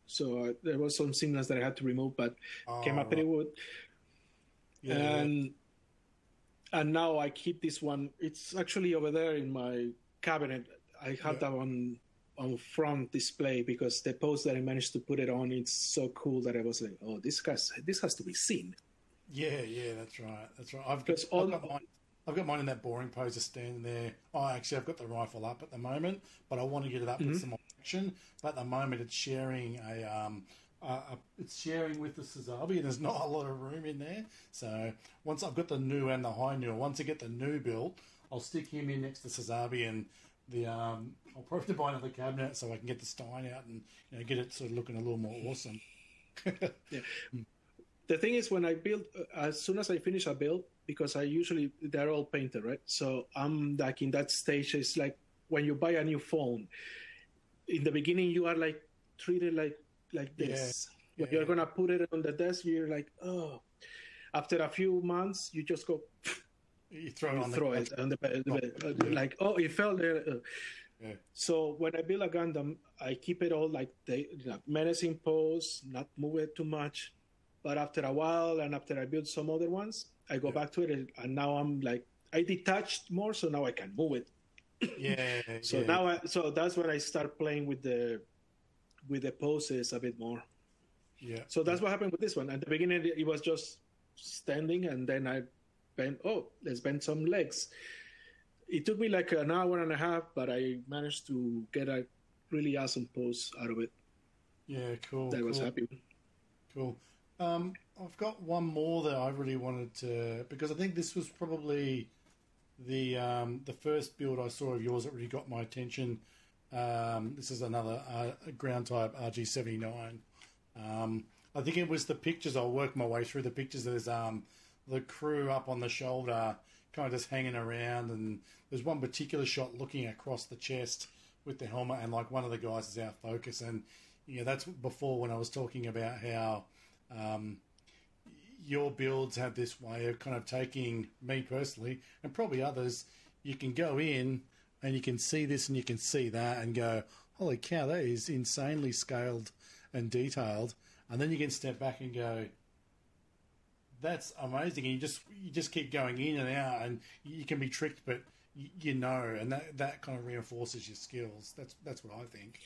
So there was some seam lines that I had to remove, but came up pretty good. Yeah. And now I keep this one. It's actually over there in my cabinet. I have that on front display because the pose that I managed to put it on, it's so cool that I was like, oh, this has to be seen. Yeah, that's right. I've got mine in that boring pose, just standing there. Oh, actually, I've got the rifle up at the moment, but I want to get it up with some more action. But at the moment, it's sharing it's sharing with the Sazabi, and there's not a lot of room in there. So once I've got the new and the high new, once I get the new built, I'll stick him in next to Sazabi, and I'll probably buy another cabinet so I can get the Stein out and get it sort of looking a little more awesome. Yeah. The thing is, when I build, as soon as I finish a build, because they're all painted, right? So I'm like in that stage. It's like when you buy a new phone. In the beginning, you are like treated like this. Yeah. When you're gonna put it on the desk, you're like, oh. After a few months, you just go. You throw it on the bed, like, oh, it fell there. Yeah. So when I build a Gundam, I keep it all like menacing pose, not move it too much. But after a while, and after I build some other ones, I go back to it, and now I'm like, I detached more, so now I can move it. Yeah. So that's when I start playing with the poses a bit more. Yeah. So that's what happened with this one. At the beginning, it was just standing, and then I let's bend some legs. It took me like an hour and a half, but I managed to get a really awesome post out of it. Yeah, cool. That I was happy with. Cool. I've got one more that I really wanted to, because I think this was probably the first build I saw of yours that really got my attention. This is another ground type RG79. I think it was the pictures. I'll work my way through the pictures. There's the crew up on the shoulder, kind of just hanging around, and there's one particular shot looking across the chest with the helmet, and like one of the guys is out of focus. And that's before when I was talking about how your builds have this way of kind of taking me personally, and probably others. You can go in and you can see this and you can see that and go, holy cow, that is insanely scaled and detailed. And then you can step back and go, that's amazing. And you just keep going in and out, and you can be tricked, but and that kind of reinforces your skills. That's what I think.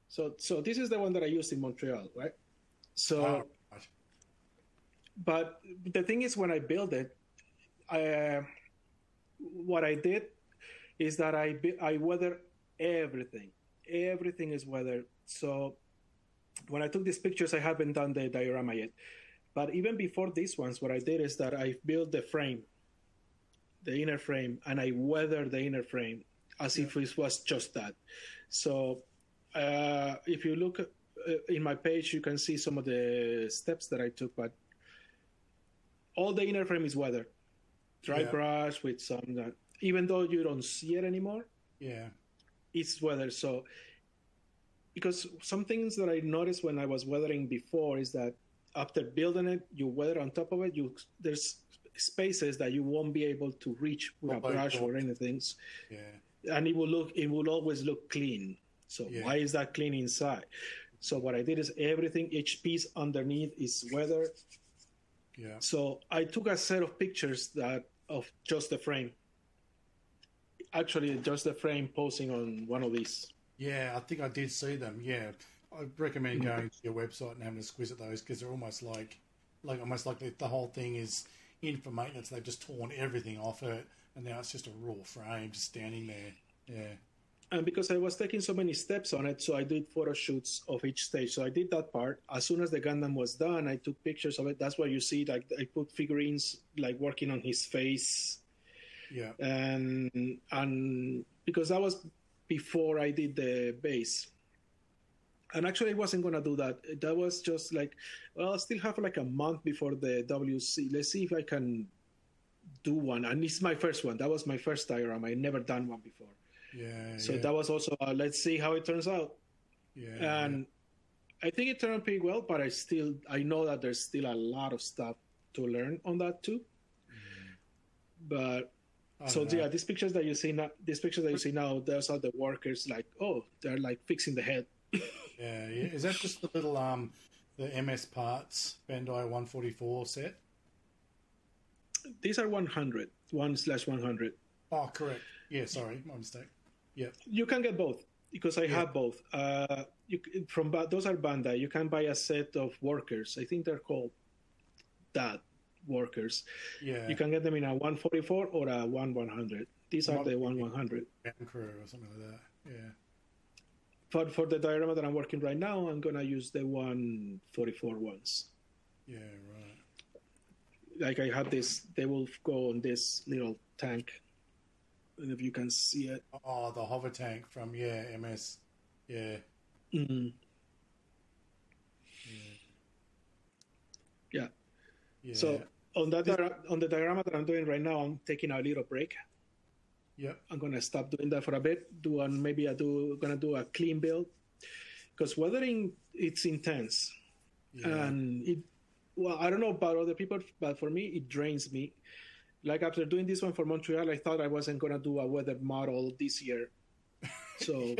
So this is the one that I used in Montreal, right? So, right. But the thing is, when I built it, what I did is that I weather everything. Everything is weathered. So when I took these pictures, I haven't done the diorama yet. But even before these ones, what I did is that I built the frame, the inner frame, and I weathered the inner frame as if it was just that. So if you look in my page, you can see some of the steps that I took, but all the inner frame is weathered. Dry brush with some, even though you don't see it anymore, it's weathered. So, because some things that I noticed when I was weathering before is that after building it, you weather on top of it, there's spaces that you won't be able to reach with a brush or anything. Yeah. And it will always look clean. So why is that clean inside? So what I did is everything, each piece underneath is weathered. Yeah. So I took a set of pictures of just the frame. Actually, just the frame posing on one of these. Yeah, I think I did see them. Yeah, I recommend going to your website and having a squiz at those, because they're almost like the whole thing is in for maintenance. They've just torn everything off it, and now it's just a raw frame just standing there. Yeah. And because I was taking so many steps on it, so I did photo shoots of each stage. So I did that part. As soon as the Gundam was done, I took pictures of it. That's why you see, like, I put figurines, like, working on his face. Yeah. And because that was before I did the base. And actually, I wasn't going to do that. That was just like, well, I still have like a month before the WC. Let's see if I can do one. And it's my first one. That was my first diorama. I never done one before. Yeah. So that was also, let's see how it turns out. Yeah. And I think it turned out pretty well, but I know that there's still a lot of stuff to learn on that too. But these pictures that you see now, those are the workers, like, they're like fixing the head. Yeah. Is that just the little the MS Parts Bandai 144 set? These are 1/100. Oh, correct. Yeah, sorry, my mistake. Yeah. You can get both, because I have both. Those are Bandai. You can buy a set of workers. I think they're called that, workers. Yeah. You can get them in a 144 or a 1/100. These are the 1/100. Crew or something like that. Yeah. For the diorama that I'm working right now, I'm gonna use the 144 ones. Yeah, right. Like I have this, they will go on this little tank. I don't know if you can see it. Oh, the hover tank from MS. Yeah. Mm-hmm. Yeah. So on the diorama that I'm doing right now, I'm taking a little break. Yep. I'm gonna stop doing that for a bit. Gonna do a clean build, because weathering, it's intense, and I don't know about other people, but for me it drains me. Like after doing this one for Montreal, I thought I wasn't gonna do a weather model this year, so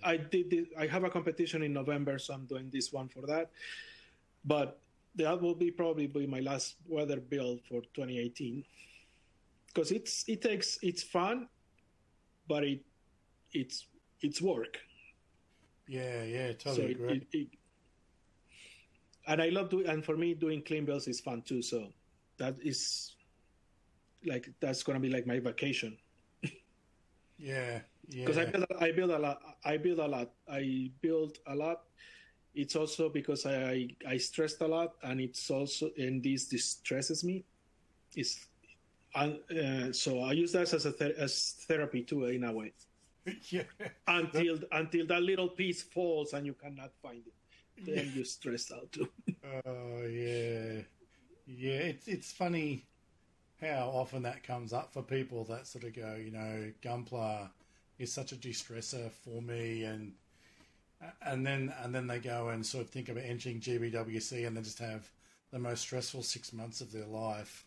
I did this. I have a competition in November, so I'm doing this one for that. But that will probably be my last weather build for 2018. Because it's fun, but it's work. Yeah, totally agree. And I love and for me, doing clean builds is fun too. So that is like that's gonna be like my vacation. Yeah, Because yeah, I build a lot. I build a lot. It's also because I stressed a lot, and it's also and this distresses me. It's so I use that as therapy too in a way. yeah. Until that little piece falls and you cannot find it, then you're stressed out too. Oh yeah, yeah. It's funny how often that comes up for people that sort of go, Gunpla is such a distressor for me, and then they go and sort of think about entering GBWC and they just have the most stressful 6 months of their life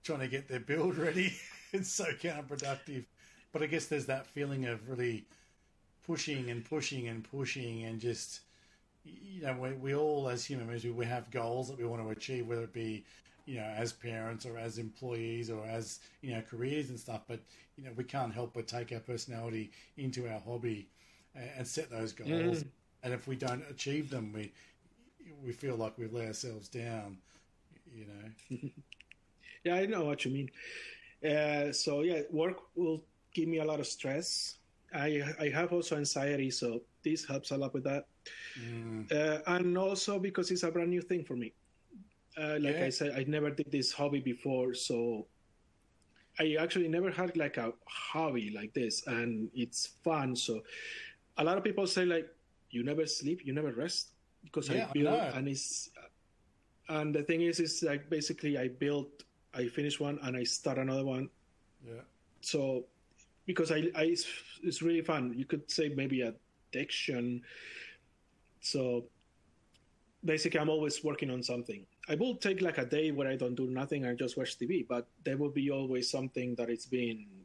trying to get their build ready. It's so counterproductive. But I guess there's that feeling of really pushing and pushing and pushing and just, we all as human beings, we have goals that we want to achieve, whether it be, as parents or as employees or as, careers and stuff. But, we can't help but take our personality into our hobby and set those goals. And if we don't achieve them, we feel like we've let ourselves down, Yeah, I know what you mean. So yeah, work will give me a lot of stress. I have also anxiety, so this helps a lot with that. And also because it's a brand new thing for me. I said, I never did this hobby before, so I actually never had like a hobby like this, and it's fun. So a lot of people say like, you never sleep, you never rest, because I build, and the thing is like basically I finish one and I start another one. Yeah. So because it's really fun. You could say maybe addiction. So basically, I'm always working on something. I will take like a day where I don't do nothing and just watch TV, but there will be always something that it's being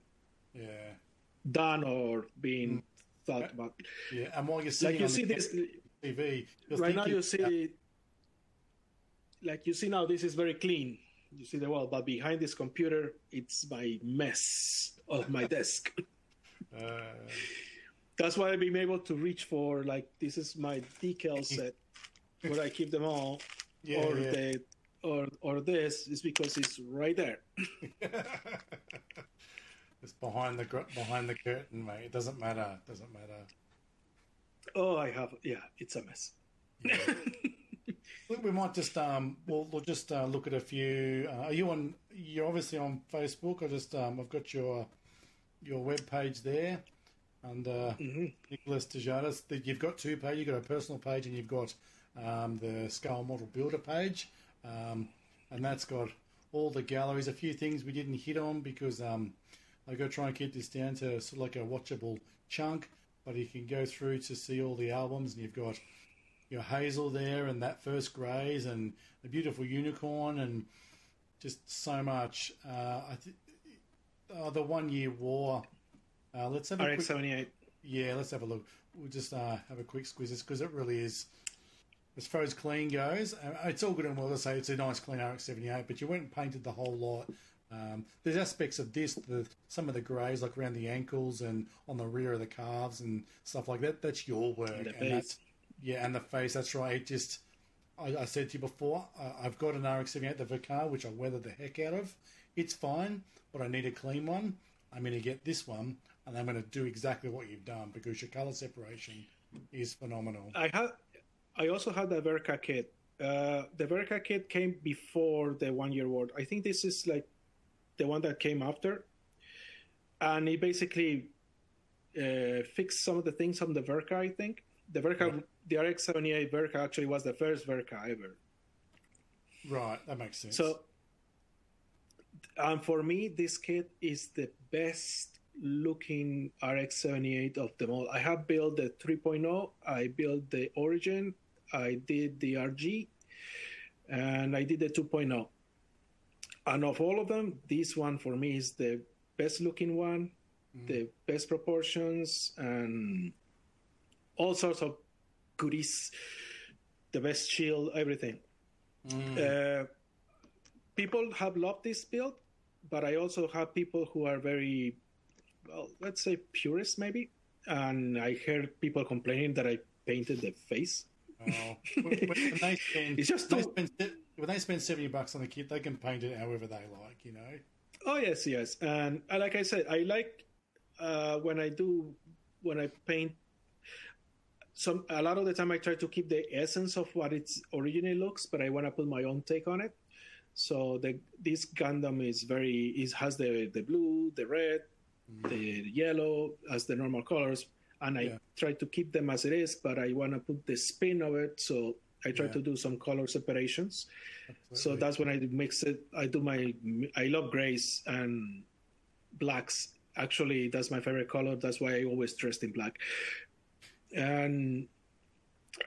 done or being thought about. Yeah, and while you're sitting like you see this TV, right now, you see now this is very clean. You see the wall, but behind this computer, it's my mess of my desk. That's why I've been able to reach for like this is my decal set where I keep them all. Or this is because it's right there. It's behind the curtain, mate. It doesn't matter. Oh, it's a mess. Yeah. We might just we'll just look at a few. You're obviously on Facebook. I've got your web page there, and Nicolas Tejada. You've got two pages. You've got a personal page, and you've got the Scale Model Builder page, and that's got all the galleries. A few things we didn't hit on because I got to try and keep this down to sort of like a watchable chunk. But you can go through to see all the albums, and you've got your Hazel there, and that first Grays, and the beautiful Unicorn, and just so much. The 1 Year War. Let's have a RX-78. Yeah, let's have a look. We'll just have a quick squeeze this because it really is. As far as clean goes, it's all good and well to say it's a nice clean RX-78, but you went and painted the whole lot. There's aspects of this, some of the greys like around the ankles and on the rear of the calves and stuff like that. That's your work. And the face. And the face. That's right. It just, I said to you before, I've got an RX-78, the Vicar, which I weather the heck out of. It's fine, but I need a clean one. I'm going to get this one, and I'm going to do exactly what you've done because your colour separation is phenomenal. I also had the Verka kit. The Verka kit came before the 1 Year War. I think this is like the one that came after. And it basically fixed some of the things on the Verka, I think. The Verka, the RX-78 Verka actually was the first Verka ever. Right, that makes sense. So, for me, this kit is the best looking RX-78 of them all. I have built the 3.0, I built the Origin, I did the RG, and I did the 2.0. And of all of them, this one for me is the best looking one, the best proportions, and all sorts of goodies, the best shield, everything. People have loved this build, but I also have people who are very, well, let's say purists maybe. And I heard people complaining that I painted the face. Oh, when they spend $70 on the kit, they can paint it however they like, you know. Oh yes, yes, and like I said, I like when I paint. A lot of the time I try to keep the essence of what it originally looks, but I want to put my own take on it. So this Gundam has the blue, the red, the yellow as the normal colors, and I try to keep them as it is, but I want to put the spin of it, so I try to do some color separations. Absolutely. So that's when I mix it. I love grays and blacks. Actually, that's my favorite color. That's why I always dressed in black. And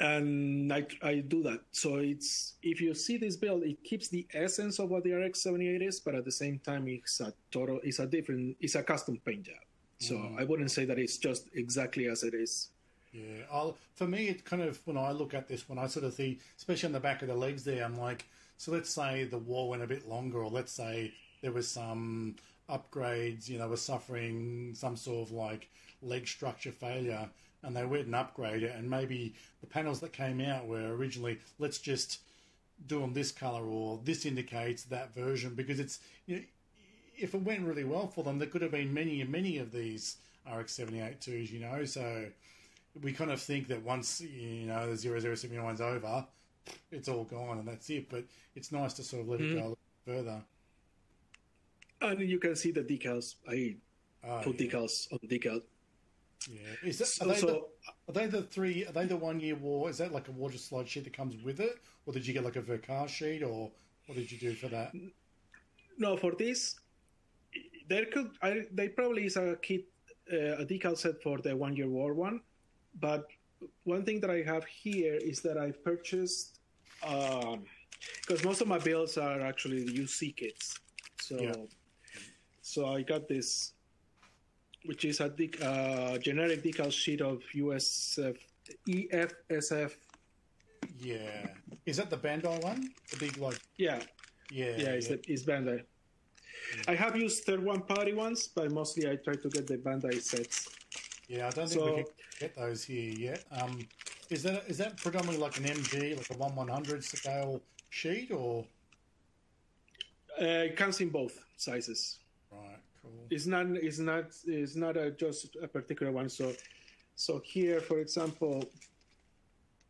I do that. So if you see this build, it keeps the essence of what the RX-78 is, but at the same time, it's a custom paint job. So I wouldn't say that it's just exactly as it is. Yeah, for me, it kind of, when I look at this, when I sort of see, especially on the back of the legs there, I'm like, so let's say the war went a bit longer, or let's say there was some upgrades, we're suffering some sort of like leg structure failure, and they went and upgraded it, and maybe the panels that came out were originally, let's just do them this color, or this indicates that version, because it's, if it went really well for them, there could have been many and many of these RX-78-2s, so we kind of think that once, the 0071's over, it's all gone and that's it, but it's nice to sort of let it go a little further. And you can see the decals. I put decals on the decal. Yeah. Are they the 1 year war? Is that like a water slide sheet that comes with it? Or did you get like a Vercar sheet, or what did you do for that? No, for this, there probably is a kit, a decal set for the 1 year war one. But one thing that I have here is that I purchased, because most of my builds are actually the UC kits. So I got this, which is a generic decal sheet of EFSF. Yeah. Is that the Bandai one? The big, like... Yeah. It's Bandai. I have used third-party ones, but mostly I try to get the Bandai sets. Yeah, I don't think we can get those here yet. Is that predominantly like an MG, like a 1/100 scale sheet, or? It comes in both sizes. Right, cool. It's not just a particular one. So here, for example,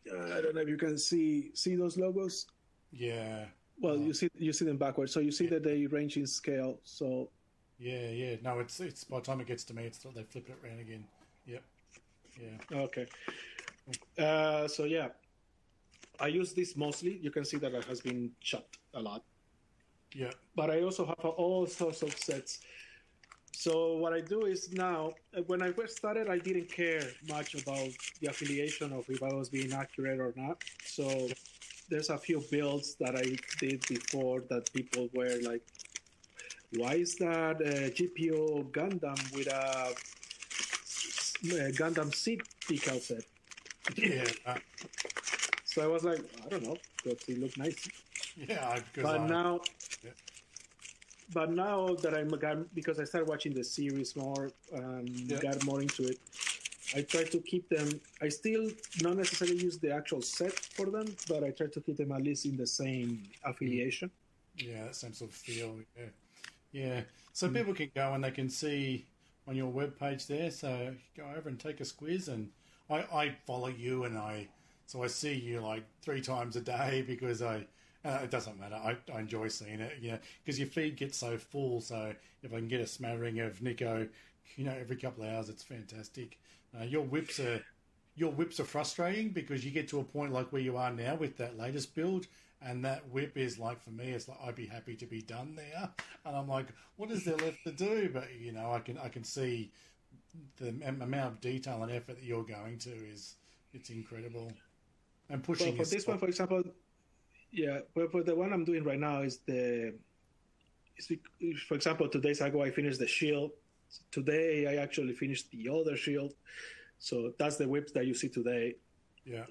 I don't know if you can see those logos. Yeah. Well, you see them backwards, so you see that they range in scale. So. Yeah. No, it's by the time it gets to me, they flip it around again. Yep. Yeah. Okay. So yeah, I use this mostly. You can see that it has been chopped a lot. Yeah. But I also have all sorts of sets. So what I do is now, when I first started, I didn't care much about the affiliation of if I was being accurate or not. So there's a few builds that I did before that people were like, why is that GPO Gundam with a Gundam seat decal set? Yeah. So I was like, I don't know, because it looked nice. Yeah, but now that because I started watching the series more and got more into it, I try to keep them. I still not necessarily use the actual set for them, but I try to keep them at least in the same affiliation. Yeah, that same sort of feel. Yeah. So people can go and they can see on your webpage there. So go over and take a squiz, and I follow you, and I see you like 3 times a day because it doesn't matter. I enjoy seeing it, because your feed gets so full. So if I can get a smattering of Nico, every couple of hours, it's fantastic. Your whips are frustrating because you get to a point like where you are now with that latest build, and that whip is like, for me, it's like I'd be happy to be done there, and I'm like, what is there left to do? But I can see the amount of detail and effort that you're going to it's incredible, and pushing. Well, for this one, for example. Yeah, well, for the one I'm doing right now for example, 2 days ago I finished the shield. Today I actually finished the other shield. So that's the whips that you see today. Yeah.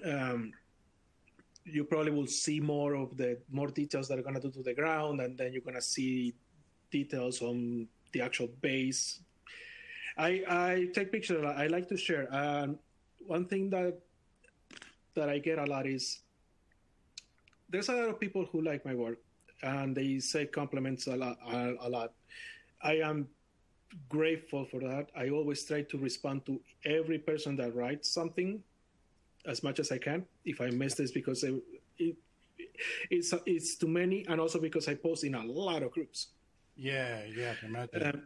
You probably will see more details that are going to do to the ground, and then you're going to see details on the actual base. I take pictures. I like to share. One thing that I get a lot is, there's a lot of people who like my work, and they say compliments a lot. I am grateful for that. I always try to respond to every person that writes something as much as I can. If I miss this, because it's too many, and also because I post in a lot of groups. Yeah, I can imagine.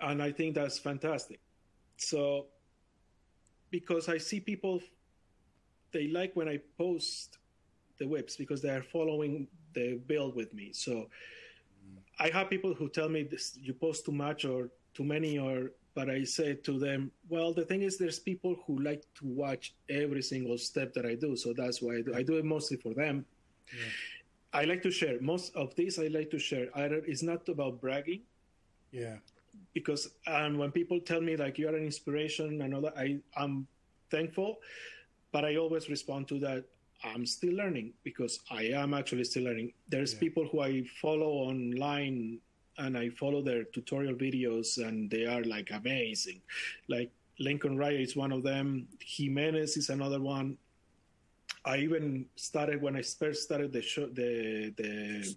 And I think that's fantastic. So, because I see people, they like when I post the whips because they are following the build with me. So I have people who tell me this, you post too much or too many, but I say to them, well, the thing is, there's people who like to watch every single step that I do. So that's why I do it mostly for them. Yeah. I like to share. Most of these I like to share. It's not about bragging. Yeah. Because when people tell me like you are an inspiration and all that, I'm thankful, but I always respond to that. I'm still learning, because I am actually still learning. There's people who I follow online and I follow their tutorial videos and they are like amazing. Like Lincoln Wright is one of them. Jimenez is another one. I even started when I first started the show, the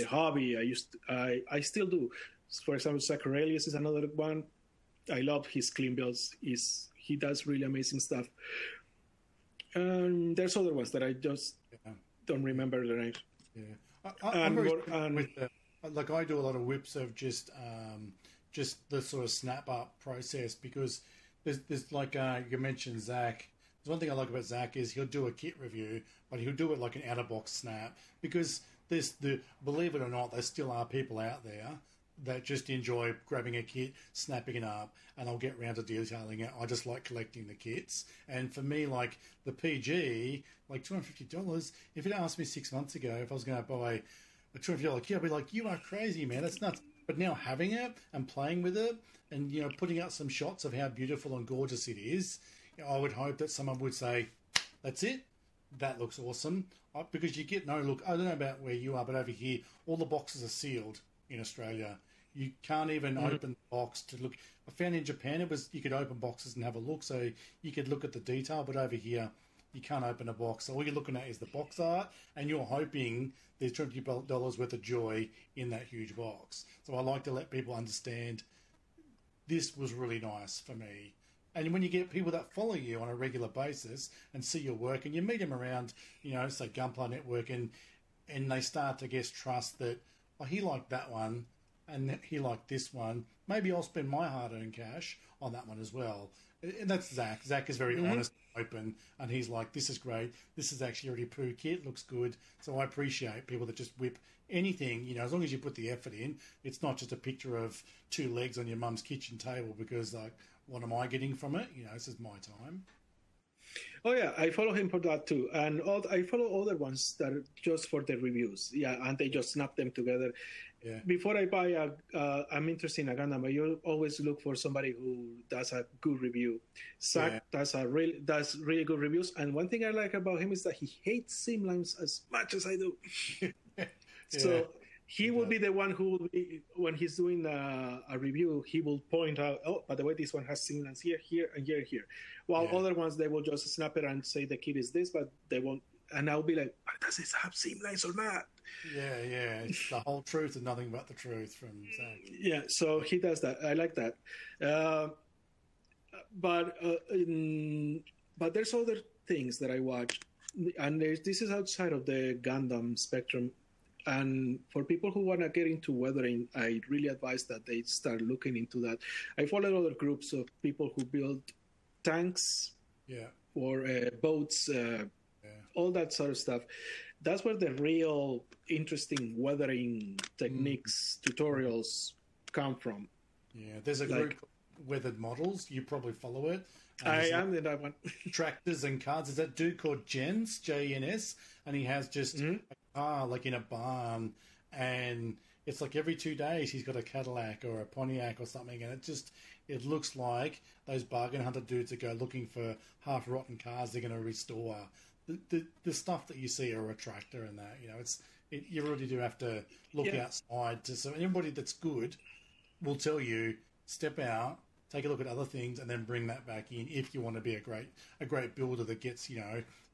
hobby. I still do. For example, Zacharias is another one. I love his clean builds. He does really amazing stuff. There's other ones that I just don't remember the names. Yeah, I'm very with like I do a lot of whips of just the sort of snap up process, because there's like you mentioned Zach. There's one thing I like about Zach is he'll do a kit review, but he'll do it like an out of box snap, because believe it or not, there still are people out there that just enjoy grabbing a kit, snapping it up, and I'll get round to detailing it. I just like collecting the kits. And for me, like the PG, like $250, if you'd asked me 6 months ago if I was going to buy a $250 kit, I'd be like, you are crazy, man. That's nuts. But now having it and playing with it and, putting out some shots of how beautiful and gorgeous it is, I would hope that someone would say, that's it. That looks awesome. Because you get no look. I don't know about where you are, but over here, all the boxes are sealed. In Australia, you can't even open the box to look. I found in Japan you could open boxes and have a look, so you could look at the detail. But over here, you can't open a box. So all you're looking at is the box art, and you're hoping there's $20 worth of joy in that huge box. So I like to let people understand this was really nice for me. And when you get people that follow you on a regular basis and see your work, and you meet them around, say Gunpla Network, and they start to trust that. Oh, he liked that one, and he liked this one. Maybe I'll spend my hard-earned cash on that one as well. And that's Zach. Zach is very honest and open, and he's like, this is great. This is actually already poo kit. Looks good. So I appreciate people that just whip anything, as long as you put the effort in. It's not just a picture of 2 legs on your mum's kitchen table because, like, what am I getting from it? This is my time. Oh yeah, I follow him for that too, and I follow other ones that are just for the reviews. Yeah, and they just snap them together. Yeah. Before I buy I'm interested in a Gundam, but you always look for somebody who does a good review. Zach does really good reviews, and one thing I like about him is that he hates seam lines as much as I do. So he will be the one who will be, when he's doing a review, he will point out, oh, by the way, this one has seam lines here, here, and here, here. While other ones, they will just snap it and say the kit is this, but they won't. And I'll be like, does this have seam lines or not? Yeah. It's the whole truth and nothing but the truth from Zach. Yeah, so he does that. I like that. But there's other things that I watch. And this is outside of the Gundam spectrum. And for people who want to get into weathering, I really advise that they start looking into that. I follow other groups of people who build tanks or boats, all that sort of stuff. That's where the real interesting weathering techniques, tutorials come from. Yeah, there's a group called Weathered Models. You probably follow it. I am in that one. Tractors and cars. There's that dude called Jens, Jens, and he has just a car like in a barn, and it's like every 2 days he's got a Cadillac or a Pontiac or something, and it looks like those bargain hunter dudes that go looking for half rotten cars they're going to restore. The stuff that you see are a tractor and that, you really do have to look outside so anybody that's good will tell you, step out, take a look at other things, and then bring that back in if you want to be a great builder that gets,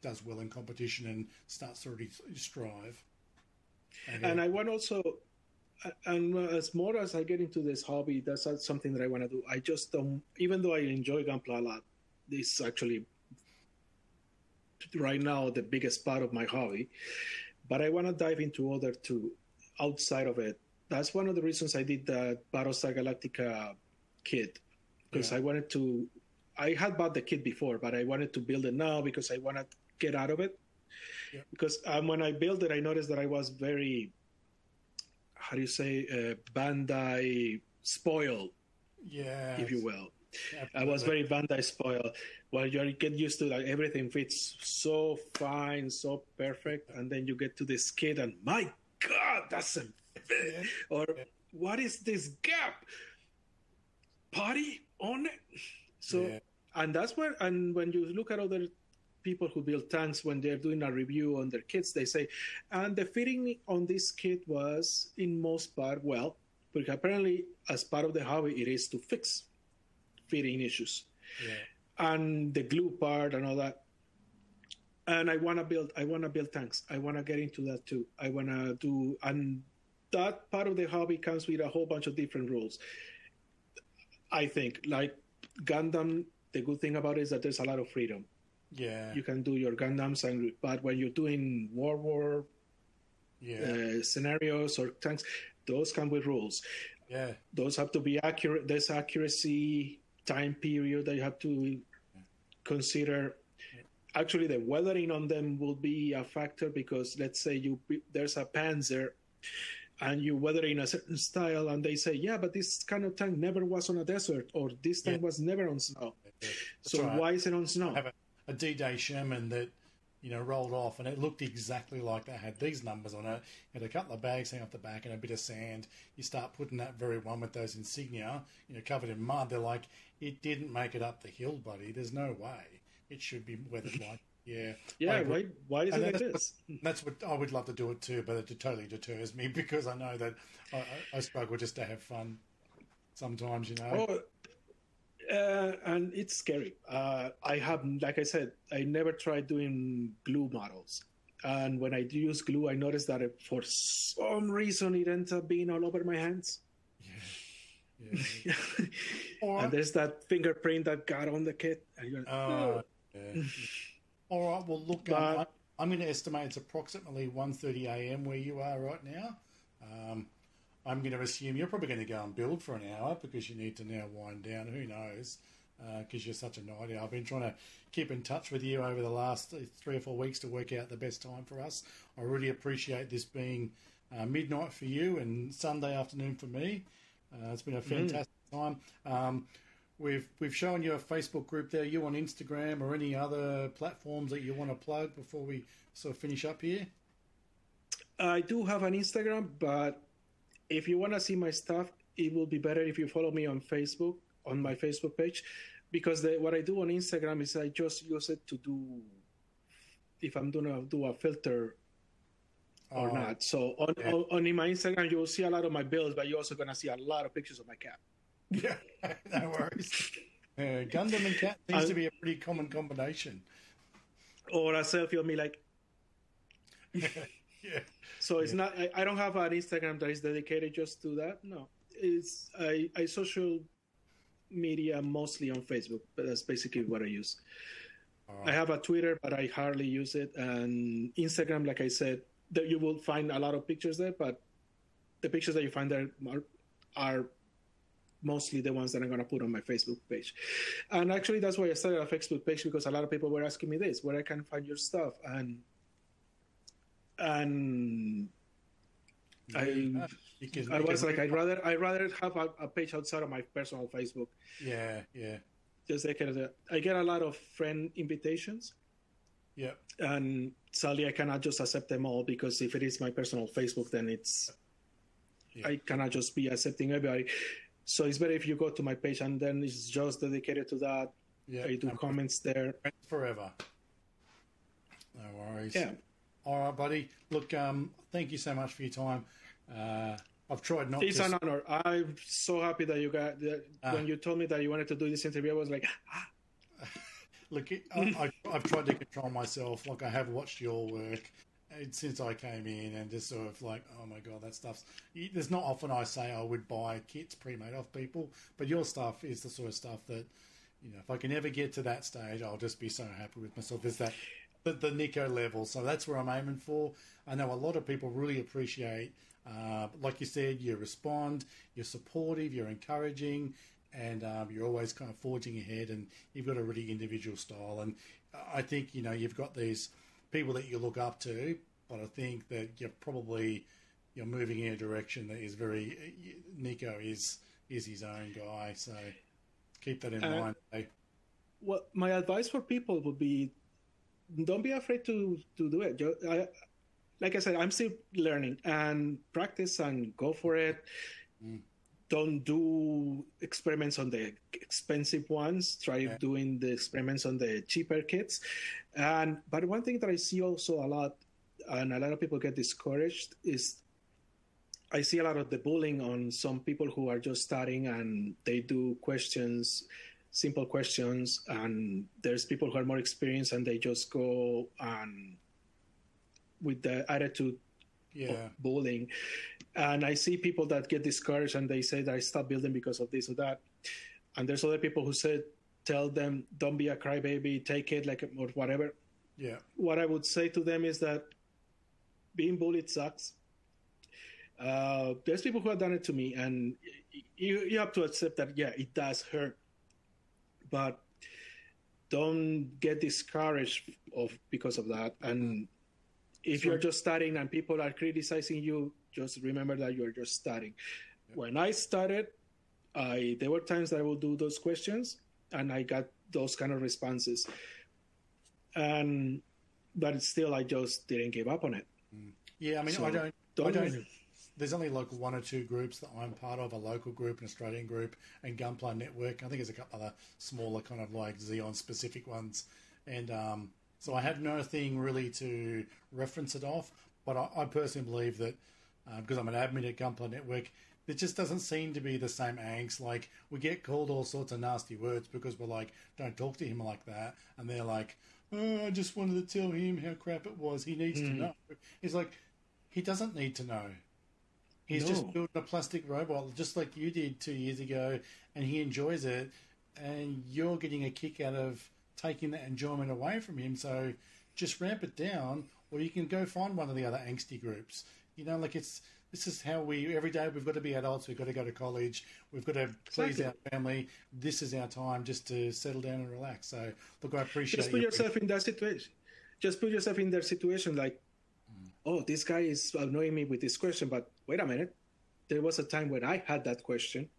does well in competition and starts to already strive. Okay. And I want also, and as more as I get into this hobby, that's not something that I want to do. I just don't, even though I enjoy Gunpla a lot, this is actually right now the biggest part of my hobby, but I want to dive into other two outside of it. That's one of the reasons I did the Battlestar Galactica kit, because I had bought the kit before, but I wanted to build it now because I want to get out of it. Yeah. Because when I built it, I noticed that I was very, how do you say, Bandai spoiled, if you will. Absolutely. I was very Bandai spoiled. Well, you get used to like everything fits so fine, so perfect, and then you get to this kit, and my God, that's a fit. Yeah. Or what is this gap? Potty on it. So, and that's where, and when you look at other people who build tanks, when they're doing a review on their kits, they say, and the fitting on this kit was in most part well, because apparently as part of the hobby, it is to fix fitting issues. Yeah. And the glue part and all that. And I want to build tanks. I want to get into that too. I want to do, and that part of the hobby comes with a whole bunch of different rules. I think, like Gundam, the good thing about it is that there's a lot of freedom. Yeah. You can do your Gundams, but when you're doing war scenarios or tanks, those come with rules. Yeah. Those have to be accurate. There's accuracy, time period that you have to consider. Actually, the weathering on them will be a factor, because let's say there's a Panzer and you weather in a certain style, and they say, yeah, but this kind of tank never was on a desert, or this tank was never on snow. Yeah. So why is it on snow? I have a D-Day Sherman that, rolled off, and it looked exactly like that. Had these numbers on it. Had a couple of bags hanging off the back and a bit of sand. You start putting that very one with those insignia, covered in mud. They're like, it didn't make it up the hill, buddy. There's no way. It should be weathered like. Yeah. Yeah. Why is it like this? That's what I would love to do it too, but it totally deters me, because I know that I struggle just to have fun sometimes, Oh, and it's scary. I have, like I said, I never tried doing glue models. And when I do use glue, I noticed that for some reason it ends up being all over my hands. Yeah. And there's that fingerprint that got on the kit. And you're yeah. All right, well, look, I'm going to estimate it's approximately 1:30 a.m. where you are right now. I'm going to assume you're probably going to go and build for an hour, because you need to now wind down. Who knows? Because you're such a night owl. I've been trying to keep in touch with you over the last 3 or 4 weeks to work out the best time for us. I really appreciate this being midnight for you and Sunday afternoon for me. It's been a fantastic time. We've shown you a Facebook group there. You on Instagram or any other platforms that you want to plug before we sort of finish up here? I do have an Instagram, but if you want to see my stuff, it will be better if you follow me on Facebook, on my Facebook page, because what I do on Instagram is I just use it to do, if I'm going to do a filter or not. So on my Instagram, you will see a lot of my builds, but you're also going to see a lot of pictures of my cat. Yeah, no worries. Gundam and cat seems to be a pretty common combination. Or a selfie of me, like. Yeah. So it's not. I don't have an Instagram that is dedicated just to that. No, it's I social media mostly on Facebook, but that's basically what I use. I have a Twitter, but I hardly use it, and Instagram, like I said, that you will find a lot of pictures there, but the pictures that you find there are mostly the ones that I'm going to put on my Facebook page. And actually, that's why I started a Facebook page, because a lot of people were asking me this, where I can find your stuff. And I was like, I'd rather have a page outside of my personal Facebook. Yeah. Just like I get a lot of friend invitations. Yeah. And sadly, I cannot just accept them all, because if it is my personal Facebook, then I cannot just be accepting everybody. So it's better if you go to my page, and then it's just dedicated to that. Yeah, I do comments there. Forever. No worries. Yeah. All right, buddy. Look, thank you so much for your time. I've tried not to... It's an honor. I'm so happy that you got... when you told me that you wanted to do this interview, I was like... Look, I've tried to control myself. Like, I have watched your work. since I came in, and just sort of like, oh my God, that stuff's... There's not often I say I would buy kits pre-made off people, but your stuff is the sort of stuff that, if I can ever get to that stage, I'll just be so happy with myself. There's that, the Nico level. So that's where I'm aiming for. I know a lot of people really appreciate, like you said, you respond, you're supportive, you're encouraging, and you're always kind of forging ahead, and you've got a really individual style. And I think, you've got these people that you look up to, but I think that you're moving in a direction that is very... Nico is his own guy, so keep that in mind. Eh? Well, my advice for people would be, don't be afraid to do it. Like I said, I'm still learning, and practice and go for it. Don't do experiments on the expensive ones. Try doing the experiments on the cheaper kits. But one thing that I see also a lot, and a lot of people get discouraged, is I see a lot of the bullying on some people who are just starting, and they do questions, simple questions, and there's people who are more experienced, and they just go and with the attitude of bullying. And I see people that get discouraged, and they say that I stopped building because of this or that. And there's other people who tell them, don't be a crybaby, take it like or whatever. Yeah. What I would say to them is that being bullied sucks. There's people who have done it to me, and you have to accept that, it does hurt. But don't get discouraged because of that. And if you're just starting and people are criticizing you, just remember that you're just starting. Yep. When I started, there were times that I would do those questions, and I got those kind of responses. But still, I just didn't give up on it. Yeah, I mean, so I don't. There's only like one or two groups that I'm part of, a local group, an Australian group, and Gunpla Network. I think there's a couple other smaller kind of like Xeon-specific ones. And so I have nothing really to reference it off. But I personally believe that, because I'm an admin at Gunpla Network, there just doesn't seem to be the same angst. Like, we get called all sorts of nasty words because we're like, don't talk to him like that. And they're like, oh, I just wanted to tell him how crap it was. He needs to know. It's like, he doesn't need to know. He's just building a plastic robot just like you did 2 years ago, and he enjoys it, and you're getting a kick out of taking that enjoyment away from him. So just ramp it down, or you can go find one of the other angsty groups. This is how every day we've got to be adults, we've got to go to college, we've got to please our family. This is our time just to settle down and relax. So, look, I appreciate Just put yourself in that situation. Just put yourself in their situation, like, oh, this guy is annoying me with this question, but wait a minute. There was a time when I had that question,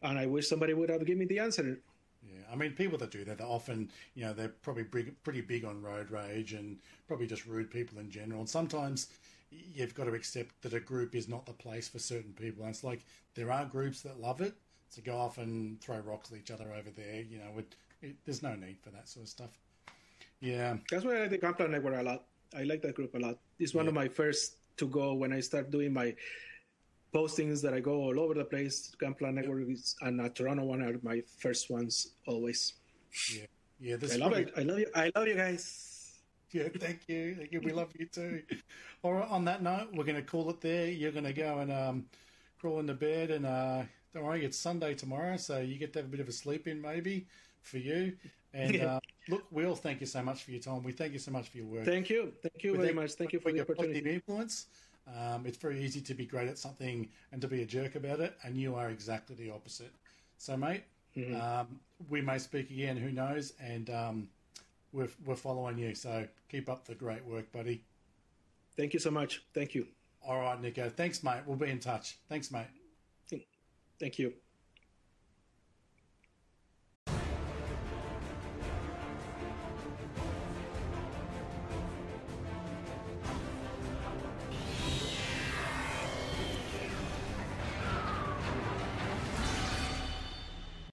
and I wish somebody would have given me the answer. Yeah, I mean, people that do that, they're often, they're probably pretty big on road rage and probably just rude people in general. And sometimes you've got to accept that a group is not the place for certain people. And it's like, there are groups that love it, so go off and throw rocks at each other over there. There's no need for that sort of stuff. Yeah. That's why I like the Gunpla Network a lot. I like that group a lot. It's one of my first to go when I start doing my postings that I go all over the place. Gunpla Network and Toronto one are my first ones always. Yeah. I love it. I love you guys. Yeah, thank you. We love you too. All right. On that note, we're going to call it there. You're going to go and crawl into bed, and don't worry, it's Sunday tomorrow, so you get to have a bit of a sleep in maybe for you. And look, we all thank you so much for your time. We thank you so much for your work. Thank you very much. Thank you for the opportunity. Positive influence. It's very easy to be great at something and to be a jerk about it, and you are exactly the opposite. So, mate, we may speak again. Who knows? And we're following you. So keep up the great work, buddy. Thank you so much. Thank you. All right, Nico. Thanks, mate. We'll be in touch. Thanks, mate. Thank you.